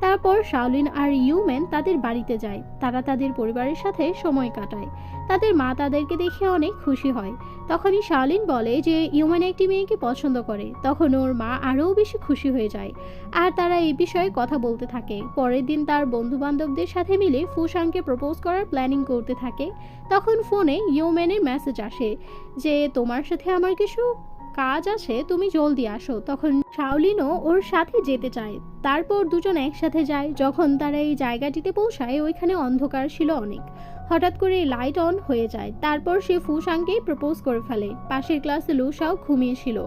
তারপর শাওলিন আর ইউম্যান তাদের বাড়িতে যায়। তারা তাদের পরিবারের সাথে সময় কাটায়। তাদের মা তাদেরকে দেখে অনেক খুশি হয়। তখনই শাওলিন বলে যে ইউম্যান একটি মেয়েকে পছন্দ করে। তখন ওর মা আরও বেশি খুশি হয়ে যায় আর তারা এই বিষয়ে কথা বলতে থাকে। পরের দিন তার বন্ধু বান্ধবদের সাথে মিলে ফুসাংকে প্রপোজ করার প্ল্যানিং করতে থাকে। তখন ফোনে ইউম্যানের মেসেজ আসে যে তোমার সাথে আমার কিছু কাজ আছে, তুমি জলদি আসো। তখন শাওলিনও ওর সাথে যেতে চায়। তারপর দুজন একসাথে যায়। যখন তারা এই জায়গাটিতে পৌঁছায় ওইখানে অন্ধকার ছিল অনেক। হঠাৎ করে লাইট অন হয়ে যায়। তারপর সে ফুসাংকে প্রপোজ করে ফেলে। পাশের ক্লাসে লুসাও ঘুমিয়েছিল।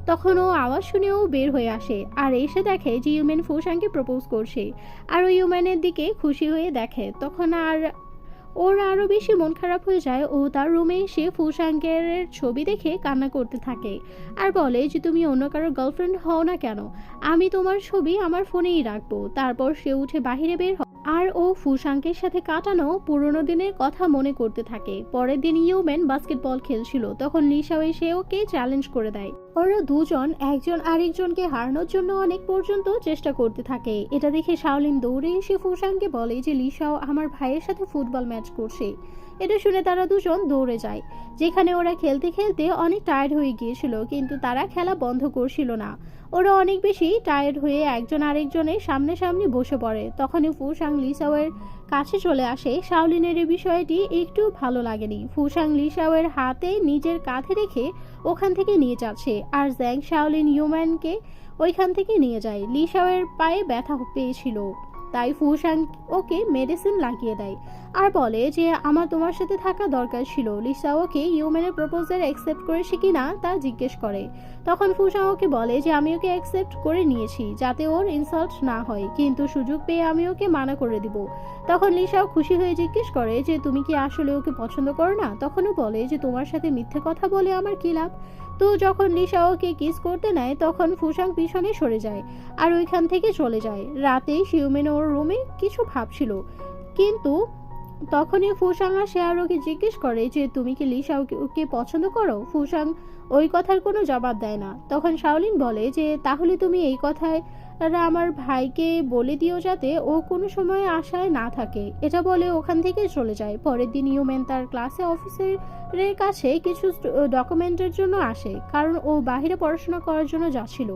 তখন ও আওয়াজ শুনেও বের হয়ে আসে আর এসে দেখে যে ইউম্যান ফুসাংকে প্রপোজ করছে আর ওই ইউম্যানের দিকে খুশি হয়ে দেখে। তখন আর ওর আরও বেশি মন খারাপ হয়ে যায়। ও তার রুমে এসে ফুসাংকের ছবি দেখে কান্না করতে থাকে আর বলে যে তুমি অন্য কারোর গার্লফ্রেন্ড হও না কেন, আমি তোমার ছবি আমার ফোনেই রাখবো। তারপর সে উঠে বাহিরে বের হয় আর ও ফুসাংকের সাথে কাটানো পুরোনো দিনের কথা মনে করতে থাকে। পরের দিন ইউম্যান বাস্কেটবল খেলছিল। তখন লিসাও এসে ওকে চ্যালেঞ্জ করে দেয়। ওরা দুজন একজন আরেকজনকে হারানোর জন্য অনেক পর্যন্ত চেষ্টা করতে থাকে। এটা দেখে শাওলিন দৌড়ে এসে ফুসাংকে বলে যে লিসাও আমার ভাইয়ের সাথে ফুটবল ম্যাচ করছে। এটা শুনে তারা দুজন দৌড়ে যায়, যেখানে ওরা খেলতে খেলতে অনেক টায়ার্ড হয়ে গিয়েছিল, কিন্তু তারা খেলা বন্ধ করছিল না। ওরা অনেক বেশি টায়ার্ড হয়ে একজন আরেকজনের সামনাসামনি বসে পড়ে। তখনই ফুসাং লিসাওয়ের কাছে চলে আসে। শাওলিনের এই বিষয়টি একটু ভালো লাগেনি। ফুসাং লিসাওয়ের হাতে নিজের কাঁধে রেখে ওখান থেকে নিয়ে যাচ্ছে আর জ্যাং শাওলিন ইউম্যানকে ওইখান থেকে নিয়ে যায়। লিসাওয়ের পায়ে ব্যথা পেয়েছিল, তাই ফুসাং ওকে মেডিসিন লাগিয়ে দেয় আর বলে যে আমার তোমার সাথে থাকা দরকার ছিল। লিসা ওকে ইউম্যানের প্রপোজাল অ্যাকসেপ্ট করেছে কিনা তা জিজ্ঞেস করে। তখন ফুসাং ওকে বলে যে আমি ওকে অ্যাকসেপ্ট করে নিয়েছি যাতে ওর ইনসাল্ট না হয়, কিন্তু সুযোগ পেয়ে আমি ওকে মানা করে দিব। তখন লিসাও খুশি হয়ে জিজ্ঞেস করে যে তুমি কি আসলে ওকে পছন্দ করো না? তখনও বলে যে তোমার সাথে মিথ্যে কথা বলে আমার কি লাভ। তো যখন লিসা ওকে কিস করতে নেয় তখন ফুসাং পিছনে সরে যায় আর ওইখান থেকে চলে যায়। রাতে শিউমেন ওর রুমে কিছু ভাবছিল, কিন্তু তখনই ফুসাং আসে আর ওকে জিজ্ঞেস করে যে তুমি কি লিসা ওকে পছন্দ করো? ফুসাং ওই কথার কোনো জবাব দেয় না। তখন শাওলিন বলে যে তাহলে তুমি এই কথায় আমার ভাইকে বলে দিও যাতে ও কোনো সময় আশায় না থাকে। এটা বলে ওখান থেকে চলে যায়। পরের দিন ইউমেন তার ক্লাসে অফিসারের কাছে কিছু ডকুমেন্টের জন্য আসে, কারণ ও বাইরে পড়াশোনা করার জন্য যাচ্ছিল।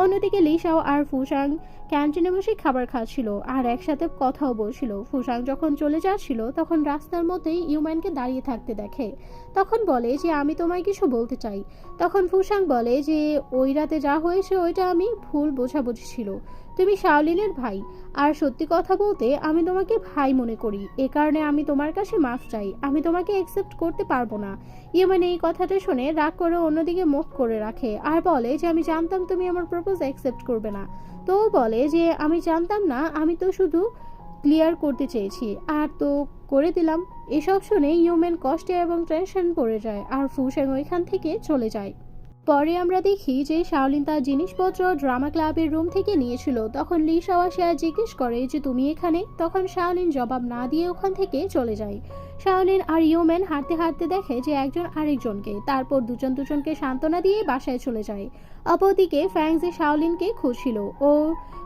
অন্যদিকে লিসাও আর ফুসাং ক্যান্টিনে বসে খাবার খাচ্ছিল আর একসাথে কথাও বলছিল। ফুসাং যখন চলে যাচ্ছিল তখন রাস্তার মধ্যেই ইউম্যানকে দাঁড়িয়ে থাকতে দেখে। তখন বলে যে আমি তোমায় কিছু বলতে চাই। তখন ফুসাং বলে যে ওই রাতে যা হয়েছে ওইটা আমি ভুল বোঝাবুঝি ছিল। তুমি শাওলিনের ভাই, আর সত্যি কথা বলতে আমি তোমাকে ভাই মনে করি। এ কারণে আমি তোমার কাছে মাফ চাই। আমি তোমাকে অ্যাকসেপ্ট করতে পারবো না। ইউম্যান এই কথাটা শুনে রাগ করে অন্যদিকে মুখ করে রাখে আর বলে যে আমি জানতাম তুমি আমার প্রপোজ অ্যাকসেপ্ট করবে না। তো বলে যে আমি জানতাম না, আমি তো শুধু ক্লিয়ার করতে চেয়েছি আর তো করে দিলাম। এসব শুনে ইউম্যান কষ্টে এবং টেনশন পড়ে যায় আর ফুসাং ওইখান থেকে চলে যায়। পরে আমরা দেখি যে শাওলিন তার জিনিসপত্র ড্রামা ক্লাবের রুম থেকে নিয়েছিল। তখন লিসাও আসে আর জিজ্ঞেস করে যে তুমি এখানে? তখন শাওলিন জবাব না দিয়ে ওখান থেকে চলে যায়। শাওলিন আর ইউম্যান হাঁটতে হাঁটতে দেখে যে একজন আরেকজনকে, তারপর দুজনকে সান্ত্বনা দিয়ে বাসায় চলে যায়। অপরদিকে ফ্যাংজি শাওলিনকে খুঁজছিল ও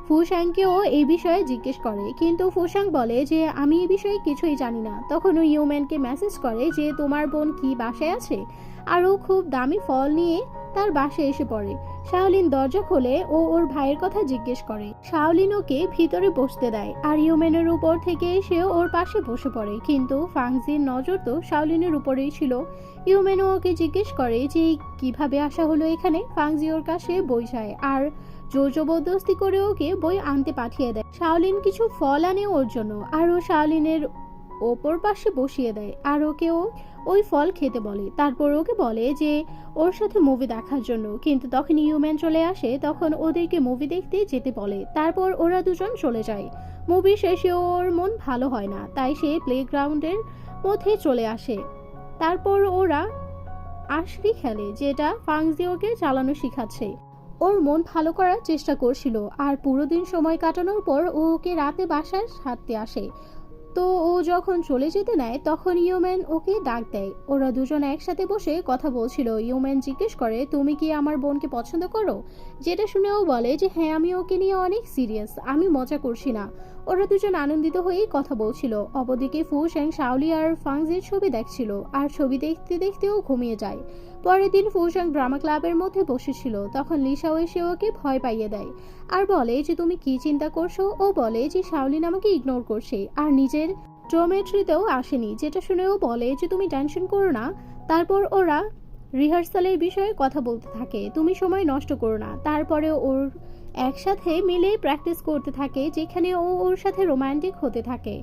ফুসাংকেও এই বিষয়ে জিজ্ঞেস করে, কিন্তু ফুসাং বলে যে আমি এই বিষয়ে কিছুই জানি না। তখন ও ইউম্যানকে মেসেজ করে যে তোমার বোন কি বাসায় আছে, আর ও খুব দামি ফল নিয়ে তার বাসায় এসে পড়ে। শাওলিন দরজা খোলে ও ওর ভাইয়ের কথা জিজ্ঞেস করে। শাওলিন ওকে ভিতরে বসতে দেয় আর ইউম্যানের উপর থেকে এসে ওর পাশে বসে পড়ে, কিন্তু ফাংজির নজর তো শাওলিনের উপরেই ছিল। ইউম্যান ওকে জিজ্ঞেস করে যে কিভাবে আসা হলো এখানে। ফাংজি ওর কাছে বই চায় আর জোর জবরদস্তি করে ওকে বই আনতে পাঠিয়ে দেয়। শাওলিন কিছু ফল আনে ওর জন্য আর ও শাওলিনের ওপর পাশে বসিয়ে দেয় আর ওকেও ওই ফল খেতে বলে। তারপর ওকে বলে যে ওর সাথে মুভি দেখার জন্য, কিন্তু তখন ইউম্যান চলে আসে। তখন ওদেরকে মুভি দেখতে যেতে বলে। তারপর ওরা দুজন চলে যায়। মুভি শেষে ওর মন ভালো হয় না, তাই সে প্লেগ্রাউন্ডের মধ্যে চলে আসে। তারপর ওরা আশরি খেলে, যেটা ফাংজি ওকে চালানো শিখাচ্ছে। ওর মন ভালো করার চেষ্টা করছিল আর পুরো দিন সময় কাটানোর পর ও ওকে রাতে বাসায় ছাড়তে আসে। তো ও যখন চলে যেতে নেয় তখন ইউম্যান ওকে ডাক দেয়। ওরা দুজন একসাথে বসে কথা বলছিল। ইউম্যান জিজ্ঞেস করে তুমি কি আমার বোনকে পছন্দ করো, যেটা শুনে ও বলে যে হ্যাঁ আমি ওকে নিয়ে অনেক সিরিয়াস, আমি মজা করছি না। ওরা দুজন আনন্দিত হয়েই কথা বলছিল। অপরদিকে ফুসাং শাওলি আর ফাংজির ছবি দেখছিল আর ছবি দেখতে দেখতেও ঘুমিয়ে যায়। পরের দিন ফুসাং ড্রামা ক্লাবের মধ্যে বসেছিল। তখন লিসাও এসে ওকে ভয় পাইয়ে দেয় আর বলে যে তুমি কি চিন্তা করছো। ও বলে যে শাওলিন আমাকে ইগনোর করছে আর নিজের ড্রোমেট্রিতেও আসেনি, যেটা শুনেও বলে যে তুমি টেনশন করো না। তারপর ওরা রিহার্সালের বিষয়ে কথা বলতে থাকে, তুমি সময় নষ্ট করো না। তারপরে ওর একসাথে মিলে প্র্যাকটিস করতে থাকে, যেখানে ও ওর সাথে রোমান্টিক হতে থাকে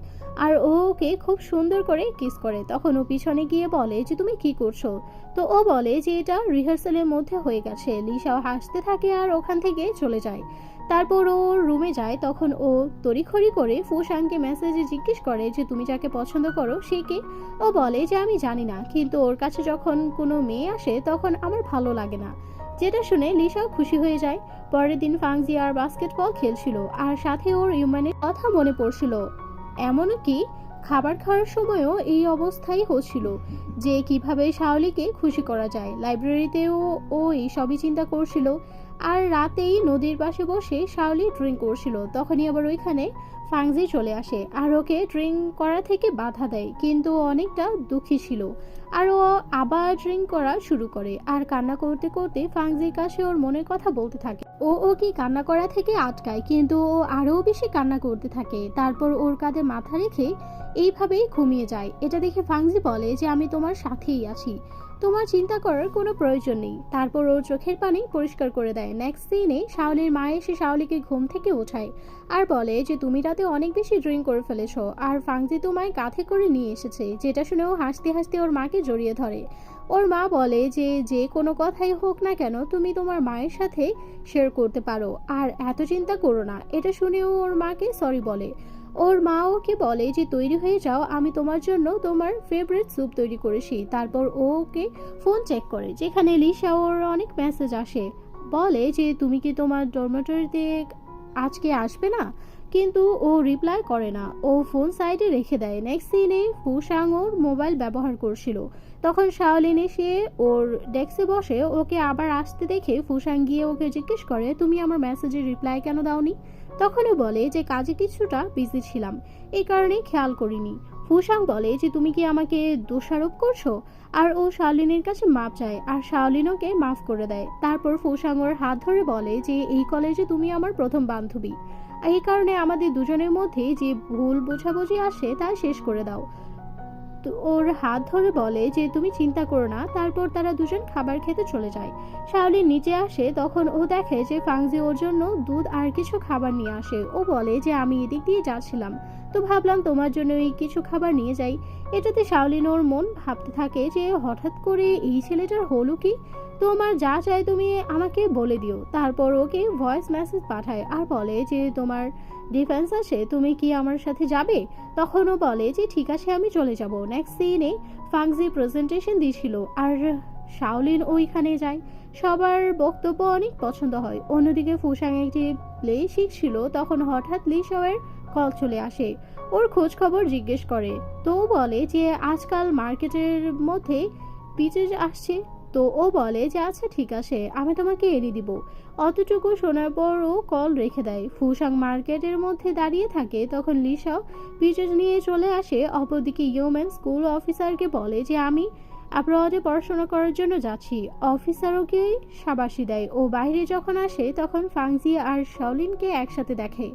আর ও ওকে খুব সুন্দর করে কিস করে। তখন ও পিছনে গিয়ে বলে যে তুমি কি করছো। তো ও বলে যে এটা রিহার্সালের মধ্যে হয়ে গেছে। লিসাও হাসতে থাকে আর ওখান থেকে চলে যায়। তারপর ও রুমে যায়। তখন ও তড়িঘড়ি করে ফুসাংকে মেসেজে জিজ্ঞেস করে যে তুমি যাকে পছন্দ করো সে কে। ও বলে যে আমি জানি না, কিন্তু ওর কাছে যখন কোনো মেয়ে আসে তখন আমার ভালো লাগে না, যেটা শুনে লিসাও খুশি হয়ে যায়। পরের দিন ফাংজি আর বাস্কেটবল খেলছিল আর সাথে ওর ইউম্যানের কথা মনে পড়ছিল। এমনকি খাবার খাওয়ার সময়ও এই অবস্থাই হচ্ছিল যে কিভাবে শাওলিকে খুশি করা যায়। লাইব্রেরিতেও ও এই সবই চিন্তা করছিল। আর রাতেই নদীর পাশে বসে শাওলি ড্রিঙ্ক করছিল। তখনই আবার ওইখানে ফাংজি চলে আসে আর ওকে ড্রিঙ্ক করা থেকে বাধা দেয়, কিন্তু অনেকটা দুঃখী ছিল আর ও আবার ড্রিঙ্ক করা শুরু করে আর কান্না করতে করতে ফাংজির কাছে ওর মনের কথা বলতে থাকে। ও কি কান্না করা থেকে আটকায়, কিন্তু ও আরো বেশি কান্না করতে থাকে। তারপর ওর কাঁধে মাথা রেখে এইভাবেই ঘুমিয়ে যায়। এটা দেখে ফাংজি বলে যে আমি তোমার সাথেই আছি, তোমার চিন্তা করার কোনো প্রয়োজন নেই। তারপর ওর চোখের পানি পরিষ্কার করে দেয়। নেক্সট সিনে শাওলির মা এসে শাওলিকে ঘুম থেকে ওঠায় আর বলে যে তুমি রাতে রাতে অনেক বেশি ড্রিঙ্ক করে ফেলেছো আর ফাংজি তোমায় কাঁধে করে নিয়ে এসেছে, যেটা শুনে ও হাসতে হাসতে ওর মাকে জড়িয়ে ধরে। ওর মা বলে যে যে কোনো কথাই হোক না কেন তুমি তোমার মায়ের সাথে শেয়ার করতে পারো, আর এত চিন্তা করো না। এটা শুনে ও ওর মাকে সরি বলে। ওর মা ওকে বলে যে তৈরি হয়ে যাও, আমি তোমার জন্য তোমার ফেভারিট স্যুপ তৈরি করেছি। তারপর ও ওকে ফোন চেক করে, যেখানে লিসা ওর অনেক মেসেজ আসে। বলে যে তুমি কি তোমার ডরমেটরিতে আজকে আসবে না, কিন্তু ও রিপ্লাই করে না। ও ফোন সাইডে রেখে দেয়। নেক্সট সিনে ফুসাং ওর মোবাইল ব্যবহার করছিল, তখন শাওলিন এসে ওর ডেস্কে বসে। ওকে আবার আসতে দেখে ফুসাং গিয়ে ওকে জিজ্ঞেস করে তুমি আমার মেসেজের রিপ্লাই কেন দাওনি। তখনও বলে যে কাজে কিছুটা বিজি ছিলাম, এই কারণেই খেয়াল করিনি। ফুসাং বলে যে তুমি কি আমাকে দোষারোপ করছো, আর ও শাওলিনের কাছে মাপ চায় আর শাওলিন ওকে মাফ করে দেয়। তারপর ফুসাং ওর হাত ধরে বলে যে এই কলেজে তুমি আমার প্রথম বান্ধবী, এই কারণে আমাদের দুজনের মধ্যে যে ভুল বোঝাবুঝি আসে তা শেষ করে দাও। তো ওর হাত ধরে বলে যে তুমি চিন্তা করো না। তারপর তারা দুজন খাবার খেতে চলে যায়। শাওলিন নিচে আসে, তখন ও দেখে যে ফাংজি ওর জন্য দুধ আর কিছু খাবার নিয়ে আসে। ও বলে যে আমি এদিক দিয়ে যাচ্ছিলাম, তো ভাবলাম তোমার জন্য এই কিছু খাবার নিয়ে যাই। এটাতে শাওলিন ওর মন ভাবতে থাকে যে হঠাৎ করে এই ছেলেটার হলো কি, তোমার যা চাই তুমি আমাকে বলে দিও। তারপর ওকে ভয়েস মেসেজ পাঠায় আর বলে যে তোমার ডিফেন্স আছে, তুমি কি আমার সাথে যাবে। তখন ও বলে যে ঠিক আছে আমি চলে যাব। নেক্সট সিনে ফাংজি প্রেজেন্টেশন দিয়েছিল আর শাওলিন ওইখানে যায়। সবার বক্তব্য অনেক পছন্দ হয়। অন্যদিকে ফুসাং একটি প্লে শিখছিল, তখন হঠাৎ লিশাওয়ের কল চলে আসে। ওর খোঁজ খবর জিজ্ঞেস করে, তো ও বলে যে আজকাল মার্কেটের মধ্যে পিচেস আসছে। তো ও বলে যে আচ্ছা ঠিক আছে, আমি তোমাকে এনে দিব। অতটুকু শোনার পর ও কল রেখে দেয়। ফুসাং মার্কেটের মধ্যে দাঁড়িয়ে থাকে, তখন লিসাও পিচেস নিয়ে চলে আসে। অপরদিকে ইউম্যান স্কুল অফিসারকে বলে যে আমি অ্যাব্রডে পড়াশোনা করার জন্য যাচ্ছি। অফিসার ওকে শাবাশি দেয়। ও বাইরে যখন আসে তখন ফাংজি আর শাওলিনকে একসাথে দেখে।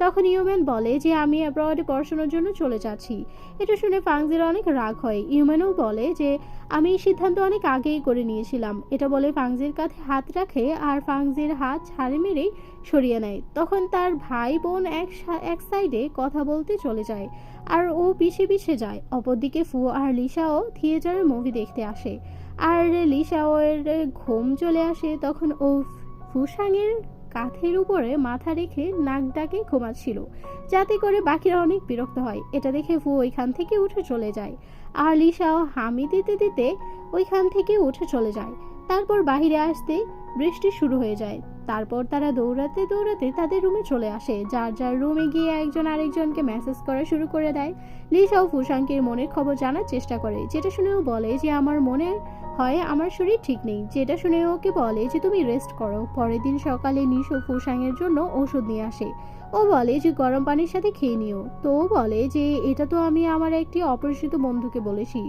তখন ইউম্যান বলে যে আমি অ্যাব্রডে পড়াশোনার জন্য চলে যাচ্ছি। এটা শুনে ফাংজির অনেক রাগ হয়। ইউম্যানও বলে যে আমি এই সিদ্ধান্ত অনেক আগেই করে নিয়েছিলাম। এটা বলে ফাংজির কাঁধে হাত রাখে আর ফাংজির হাত ছাড়ে মেরেই সরিয়ে নেয়। তখন তার ভাই বোন এক সাইডে কথা বলতে চলে যায় আর ও পিছে পিছে যায়। অপরদিকে ফু আর লিসাও থিয়েটারে মুভি দেখতে আসে আর লিসাও এর ঘুম চলে আসে। তখন ও ফুসাংয়ের কাঁধের উপরে মাথা রেখে নাক ডাকে ঘুমাচ্ছিল, যাতে করে বাকিরা অনেক বিরক্ত হয়। এটা দেখে ফু ওইখান থেকে উঠে চলে যায় আর লিসাও হামি দিতে দিতে ওইখান থেকে উঠে চলে যায়। তারপর বাহিরে আসতে বৃষ্টি শুরু হয়ে যায়। তারপর তারা দৌড়াতে দৌড়াতে তাদের রুমে চলে আসে। যার যার রুমে গিয়ে একজন আরেকজনকে মেসেজ করা শুরু করে দেয়। লিসাও ফুসাংকের মনের খবর জানার চেষ্টা করে, যেটা শুনেও বলে যে আমার মনে হয় আমার শরীর ঠিক নেই। যেটা শুনে ওকে বলে যে তুমি রেস্ট করো। পরের দিন সকালে নিশো ফুসাংয়ের জন্য ওষুধ নিয়ে আসে। ও বলে যে গরম পানির সাথে খেয়ে নিও। তো ও বলে যে এটা তো আমি আমার একটি অপরিচিত বন্ধুকে বলেছি,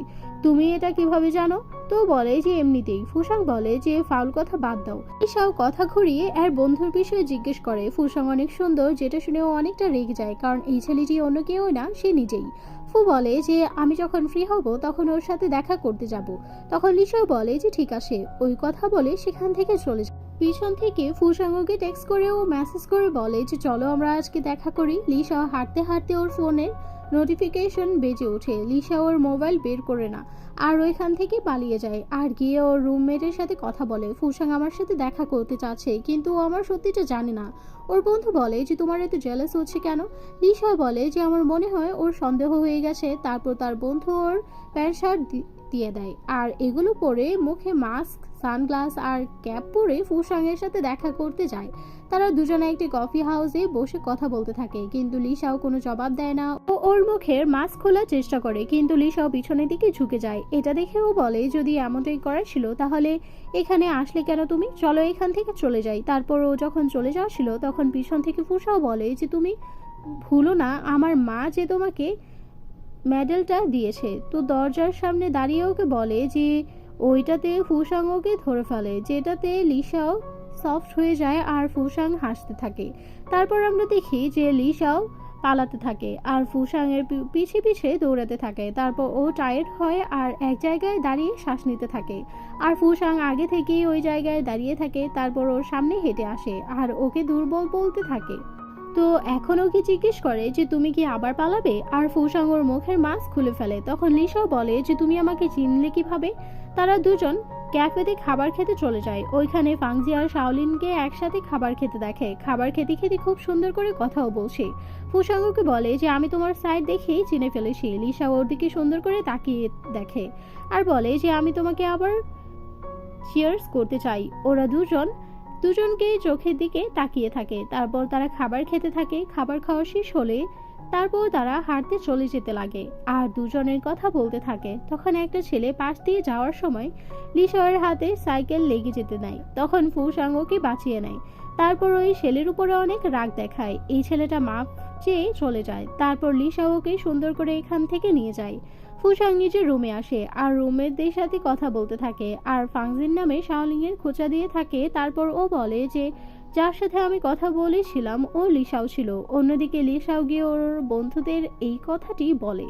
তুমি এটা কিভাবে জানো। তো বলে যে এমনিতেই। ফুসাং বলে যে ফাউল কথা বাদ দাও। ঈশাও কথা ঘুরিয়ে এর বন্ধুর বিষয়ে জিজ্ঞেস করে। ফুসাং অনেক সুন্দর, যেটা শুনে ও অনেকটা রেগে যায়, কারণ এই ছেলেটি অন্য কেউ না, সে নিজেই। ফু বলে যে আমি যখন ফ্রি হব তখন ওর সাথে দেখা করতে যাব। তখন লিসাও বলে যে ঠিক আছে। ওই কথা বলে সেখান থেকে চলে যায়। পিছন থেকে ফুসাংকে টেক্সট করে ও মেসেজ করে বলে যে চলো আমরা আজকে দেখা করি। লিসা হাঁটতে হাঁটতে ওর ফোনের নোটিফিকেশন বেজে ওঠে। লিসা ওর মোবাইল বের করে না আর ওইখান থেকে পালিয়ে যায় আর গিয়ে ওর রুমমেটের সাথে কথা বলে। ফুসাং আমার সাথে দেখা করতে চাচ্ছে, কিন্তু ও আমার সত্যিটা জানে না। ওর বন্ধু বলে যে তোমার এত জেলাস হচ্ছে কেন। লিসা বলে যে আমার মনে হয় ওর সন্দেহ হয়ে গেছে। তারপর তার বন্ধু ওর প্যান্ট শার্ট দিয়ে দেয় আর এগুলো পরে মুখে মাস্ক, সানগ্লাস আর ক্যাপ পরে ফুসাংয়ের সাথে দেখা করতে যায়। তারা দুজনে একটি কফি হাউসে বসে কথা বলতে থাকে, কিন্তু লিসাও কোনো জবাব দেয় না। ও ওর মুখের মাস্ক খোলার চেষ্টা করে, কিন্তু লিসাও পিছনের দিকে ঝুঁকে যায়। এটা দেখে ও বলে যদি এমনটাই করার ছিল তাহলে এখানে আসলে কেন তুমি, চলো এখান থেকে চলে যাই। তারপর ও যখন চলে যাচ্ছিল তখন পিছন থেকে ফুসাও বলে যে তুমি ভুলো না আমার মা যে তোমাকে মেডেলটা দিয়েছে। তো দরজার সামনে দাঁড়িয়ে ওকে বলে যে ওইটাতে ফুসাং ওকে ধরে ফেলে, যেটাতে লিসাও সফট হয়ে যায় আর ফুসাং হাসতে থাকে। তারপর আমরা দেখি যে লিসাও পালাতে থাকে আর ফুসাং এর পিছে পিছে দৌড়াতে থাকে। তারপর ও টায়ার্ড হয় আর এক জায়গায় দাঁড়িয়ে শ্বাস নিতে থাকে আর ফুসাং আগে থেকেই ওই জায়গায় দাঁড়িয়ে থাকে। তারপর ওর সামনে হেঁটে আসে আর ওকে দুর্বল বলতে থাকে। তো এখন ওকে জিজ্ঞেস করে যে তুমি কি আবার পালাবে, আর ফুসাং ওর মুখের মাস্ক খুলে ফেলে। তখন লিসাও বলে যে তুমি আমাকে চিনলে কিভাবে। তারা দুজন ক্যাফেতে খাবার খেতে চলে যায়। ওইখানে ফাংজি আর শাওলিনকে একসাথে খাবার খেতে দেখে। খাবার খেতে খেতে খুব সুন্দর করে কথাও বলছে। ফুসাঙ্গকে বলে যে আমি তোমার সাইড দেখেই চিনে ফেলেছি। লিসা ওর দিকে সুন্দর করে তাকিয়ে দেখে আর বলে যে আমি তোমাকে আবার চিয়ার্স করতে চাই। ওরা দুজনকে চোখের দিকে তাকিয়ে থাকে। তারপর তারা খাবার খেতে থাকে। খাবার খাওয়া শেষ হলে তারপর তারা হাঁটতে চলে যেতে লাগে আর দুজনের কথা বলতে থাকে। তখন একটা ছেলে পাশ দিয়ে যাওয়ার সময় লিসাওয়ের হাতে সাইকেল লেগে যেতে নেয়। তখন ফুসাঙ্গকে বাঁচিয়ে নেয়। তারপর ওই ছেলের উপরে অনেক রাগ দেখায়। এই ছেলেটা মাপ চেয়ে চলে যায়। তারপর লিসাওকে সুন্দর করে এখান থেকে নিয়ে যায়। ফুসাং নিজের রুমে আসে আর রুমমেটদের সাথে কথা বলতে থাকে আর ফাংজিন নামে শাওলিং এর খোঁচা দিয়ে থাকে। তারপর ও বলে যে যার সাথে আমি কথা বলেছিলাম ও লিসাও ছিল। অন্যদিকে লিসাও গিয়ে ওর বন্ধুদের এই কথাটি বলে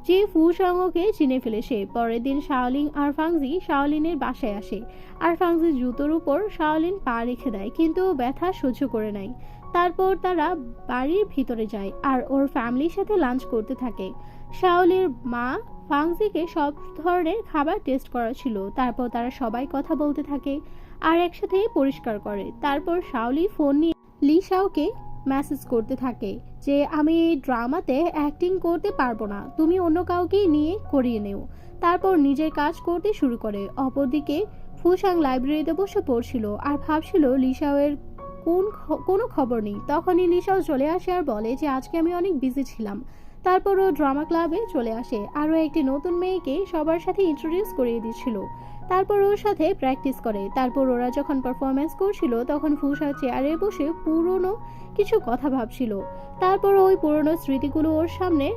যে ফুসাংকে চিনে ফেলেছে। পরের দিন শাওলিং আর ফাংজি শাওলিনের বাসায় আসে আর ফাংজির জুতোর উপর শাওলিন পা রেখে দেয়, কিন্তু ব্যথা সহ্য করে নেয়। তারপর তারা বাড়ির ভিতরে যায় আর ওর ফ্যামিলির সাথে লাঞ্চ করতে থাকে। শাওলির মা ফাংজিকে সব ধরনের খাবার টেস্ট করা ছিল। তারপর তারা সবাই কথা বলতে থাকে আর একসাথে পরিষ্কার করে। তারপর শাওলি ফোন নিয়ে লিসাওকে মেসেজ করতে থাকে যে আমি এই ড্রামাতে অ্যাক্টিং করতে পারবো না, তুমি অন্য কাউকে নিয়ে করিয়ে নেও। তারপর নিজের কাজ করতে শুরু করে। অপরদিকে ফুসাং লাইব্রেরিতে বসে পড়ছিল আর ভাবছিল লিসাওয়ের কোনো খবর নেই। তখনই লিসাও চলে আসে আর বলে যে আজকে আমি অনেক বিজি ছিলাম। তারপর ও ড্রামা ক্লাবে চলে আসে। আরও একটি নতুন মেয়েকে সবার সাথে ইন্ট্রোডিউস করিয়ে দিচ্ছিল। তারপর ওর সাথে প্র্যাকটিস করে। তারপর ওরা যখন পারফরমেন্স করছিল তখন ফুসা চেয়ারে বসে পুরনো কিছু কথা ভাবছিল। তারপর ওই পুরনো স্মৃতিগুলো ওর সামনে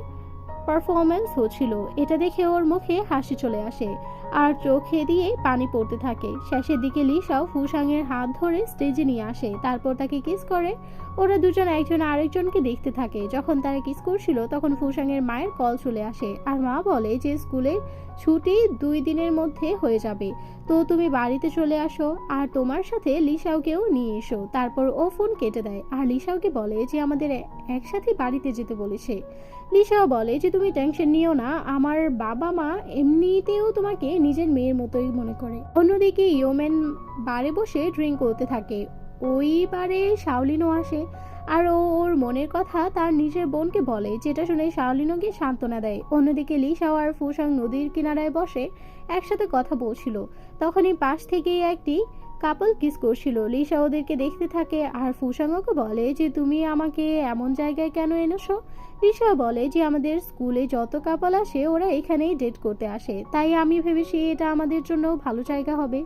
পারফরমেন্স হচ্ছিল। এটা দেখে ওর মুখে হাসি চলে আসে আর চোখে দিয়ে পানি পড়তে থাকে। শেষের দিকে লিসাও ফুসাংয়ের হাত ধরে স্টেজে নিয়ে আসে। তারপর তাকে কিস করে। ওরা দুজন একজন আরেকজনকে দেখতে থাকে। যখন তারা কিস করছিল তখন ফুসাংয়ের মায়ের কল চলে আসে আর মা বলে যে স্কুলের ছুটি 2 দিনের মধ্যে হয়ে যাবে, তো তুমি বাড়িতে চলে আসো আর তোমার সাথে লিসাওকেও নিয়ে এসো। তারপর ও ফোন কেটে দেয় আর লিসাওকে বলে যে আমাদের একসাথে বাড়িতে যেতে বলেছে। লিসাও বলে যে তুমি টেনশন নিও না, আমার বাবা মা এমনিতেও তোমাকে নিজের মেয়ের মতোই মনে করে। অন্যদিকে ইয়োমেন বারে বসে ড্রিঙ্ক করতে থাকে। ওই বারে শাওলিনও আসে আর ওর মনের কথা তার নিজের বোনকে বলে, যেটা শুনে শাওলিনকে সান্ত্বনা দেয়। অন্যদিকে লিসাও আর ফুসাং নদীর কিনারায় বসে একসাথে কথা বলছিল। তখনই পাশ থেকে একটি কাপল কিস করছিল। লিসা ওদেরকে দেখতে থাকে আর ফুসাংকে বলে যে তুমি আমাকে এমন জায়গায় কেন এনেছো। লিসা বলে যে আমাদের স্কুলে যত কাপল আসে ওরা এখানেই ডেট করতে আসে, তাই আমি ভেবেছি এটা আমাদের জন্য ভালো জায়গা হবে।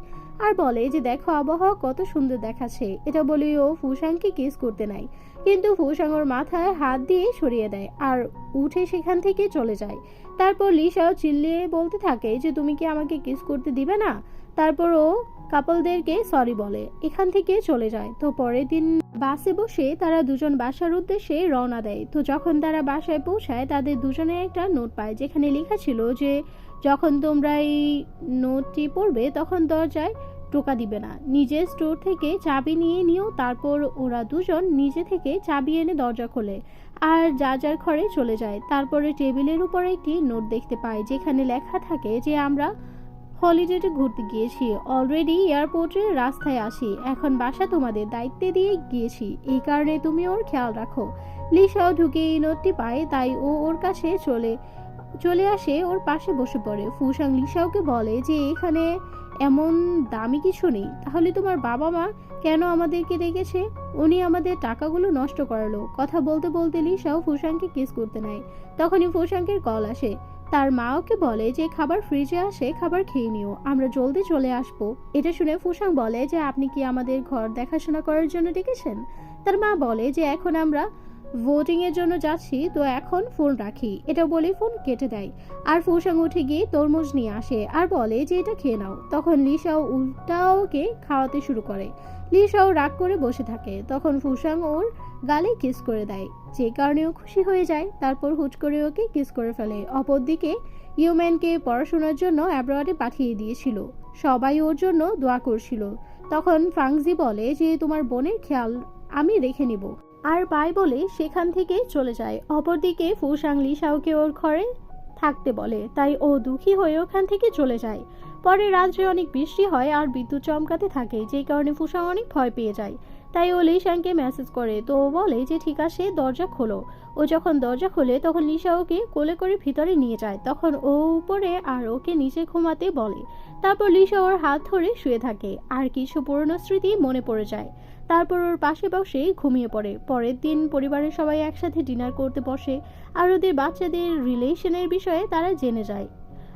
আর বলে যে দেখো আবহাওয়া কত সুন্দর দেখাচ্ছে। এটা বলে ও ফুসাংকে কিস করতে নাই, কিন্তু ফুসাং ওর মাথায় হাত দিয়ে সরিয়ে দেয় আর উঠে সেখান থেকে চলে যায়। তারপর লিসাও চিল্লিয়ে বলতে থাকে যে তুমি কি আমাকে কিস করতে দিবে না। তারপর ও কাপলদেরকে সরি বলে এখান থেকে চলে যায়। তো পরের দিন বাসে বসে তারা দুজন বাসার উদ্দেশ্যে রওনা দেয়। তো যখন তারা বাসায় পৌঁছায় তাদের দুজনে একটা নোট পায়, যেখানে লেখা ছিল যে যখন তোমরা এই নোটটি পড়বে তখন দরজায় টোকা দিবে না, নিজের স্টোর থেকে চাবি নিয়ে নিও। তারপর ওরা দুজন নিজে থেকে চাবি এনে দরজা খোলে আর যার ঘরে চলে যায়। তারপরে টেবিলের উপর একটি নোট দেখতে পায়, যেখানে লেখা থাকে যে আমরা হলিডেতে ঘুরতে গিয়েছি, অলরেডি এয়ারপোর্টের রাস্তায় আসি, এখন বাসা তোমাদের দায়িত্বে দিয়ে গিয়েছি, এই কারণে তুমি ওর খেয়াল রাখো। লিসাও ঢুকে এই নোটটি পায়, তাই ও ওর কাছে চলে আসে, ওর পাশে বসে পড়ে। ফুসাং লিসাওকে বলে যে এখানে এমন দামি কিছু নেই, তাহলে তোমার বাবা মা কেন আমাদেরকে ডেকেছে? উনি আমাদের টাকাগুলো নষ্ট করালো। কথা বলতে বলতে লিসাও ফুসাংকে কিস করতে নেয়। তখনই ফুসাংকের কল আসে। তার মা ওকে বলে যে খাবার ফ্রিজে আসে, খাবার খেয়ে নিও, আমরা জলদি চলে আসবো। এটা শুনে ফুসাং বলে যে আপনি কি আমাদের ঘর দেখাশোনা করার জন্য ডেকেছেন? তার মা বলে যে এখন আমরা ভোটিং এর জন্য যাচ্ছি, তো এখন ফোন রাখি। এটা বলে ফোন কেটে দেয় আর ফুসাং উঠে গিয়ে তরমুজ নিয়ে আসে আর বলে যে এটা খেয়ে নাও। তখন লিসাও উল্টাওকে খাওয়াতে শুরু করে। লিসাও রাগ করে বসে থাকে। তখন ফুসাং ওর গালে কিস করে দেয়, যে কারণে ও খুশি হয়ে যায়। তারপর হুট করে ওকে কিস করে ফেলে। অপরদিকে ইউম্যানকে পড়াশোনার জন্য অ্যাব্রোয়াডে পাঠিয়ে দিয়েছিল, সবাই ওর জন্য দোয়া করছিল। তখন ফাংজি বলে যে তোমার বোনের খেয়াল আমি রেখে নিব, আর বাই বলে সেখান থেকে চলে যায়। অপরদিকে ফুসাং লিসাওকে ওর ঘরে থাকতে বলে, তাই ও দুঃখী হয়ে ওখান থেকে চলে যায়। পরে রাত্রে অনেক বৃষ্টি হয় আর বিদ্যুৎ চমকাতে থাকে, যেই কারণে ফুসাং অনেক ভয় পেয়ে যায়। তাই ও লিসাংকে মেসেজ করে, তো ও বলে যে ঠিক আছে দরজা খোলো। ও যখন দরজা খোলে তখন লিসা ওকে কোলে করে ভিতরে নিয়ে যায়। তখন ও উপরে আর ওকে নিচে ঘুমাতে বলে। তারপর লিসা ওর হাত ধরে শুয়ে থাকে আর কিছু পুরনো স্মৃতি মনে পড়ে যায়। তারপর ওর পাশে বসে ঘুমিয়ে পড়ে। পরের দিন পরিবারের সবাই একসাথে ডিনার করতে বসে আর ওদের বাচ্চাদের রিলেশনের বিষয়ে তারা জেনে যায়।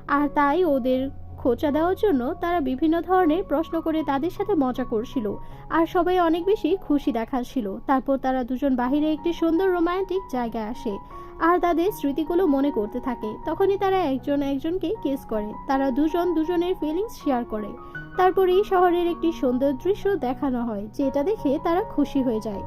আর তাই ওদের খোঁচা দেওয়ার জন্য তারা বিভিন্ন ধরনের প্রশ্ন করে তাদের সাথে মজা করছিল আর সবাই অনেক বেশি খুশি দেখাচ্ছিল। তারপর তারা দুজন বাহিরে একটি সুন্দর রোমান্টিক জায়গায় আসে আর তাদের স্মৃতিগুলো মনে করতে থাকে। তখনই তারা একজন একজনকে কিস করে, তারা দুজন দুজনের ফিলিংস শেয়ার করে। তারপর এই শহরের একটি সুন্দর দৃশ্য দেখানো হয়, যেটা দেখে তারা খুশি হয়ে যায়।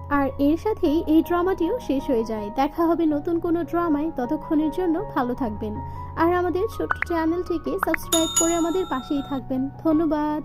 আর এর সাথেই এই ড্রামাটিও শেষ হয়ে যায়। দেখা হবে নতুন কোনো ড্রামায়, ততক্ষণের জন্য ভালো থাকবেন আর আমাদের ছোট্ট চ্যানেলটিকে সাবস্ক্রাইব করে আমাদের পাশেই থাকবেন। ধন্যবাদ।